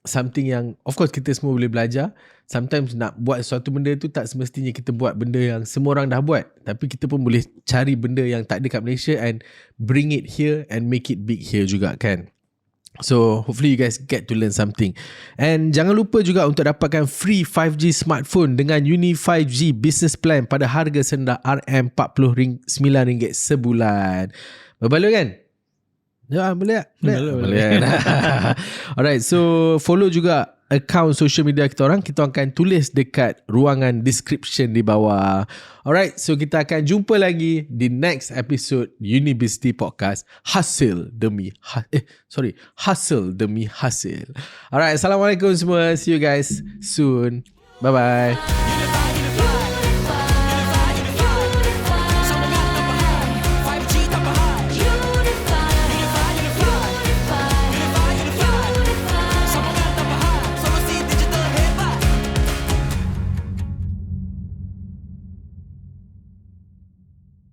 something yang of course kita semua boleh belajar. Sometimes nak buat suatu benda tu tak semestinya kita buat benda yang semua orang dah buat, tapi kita pun boleh cari benda yang tak ada kat Malaysia and bring it here and make it big here juga kan. So hopefully you guys get to learn something. And jangan lupa juga untuk dapatkan free 5G smartphone dengan Unifi Business Plan pada harga serendah RM49 sebulan. Berbaloi kan? Ya, boleh tak? Boleh. Alright, so follow juga account social media kita orang. Kita akan tulis dekat ruangan description di bawah. Alright, so kita akan jumpa lagi di next episode Unibizity Podcast, Hasil Demi Hasil. Alright, Assalamualaikum semua. See you guys soon. Bye-bye.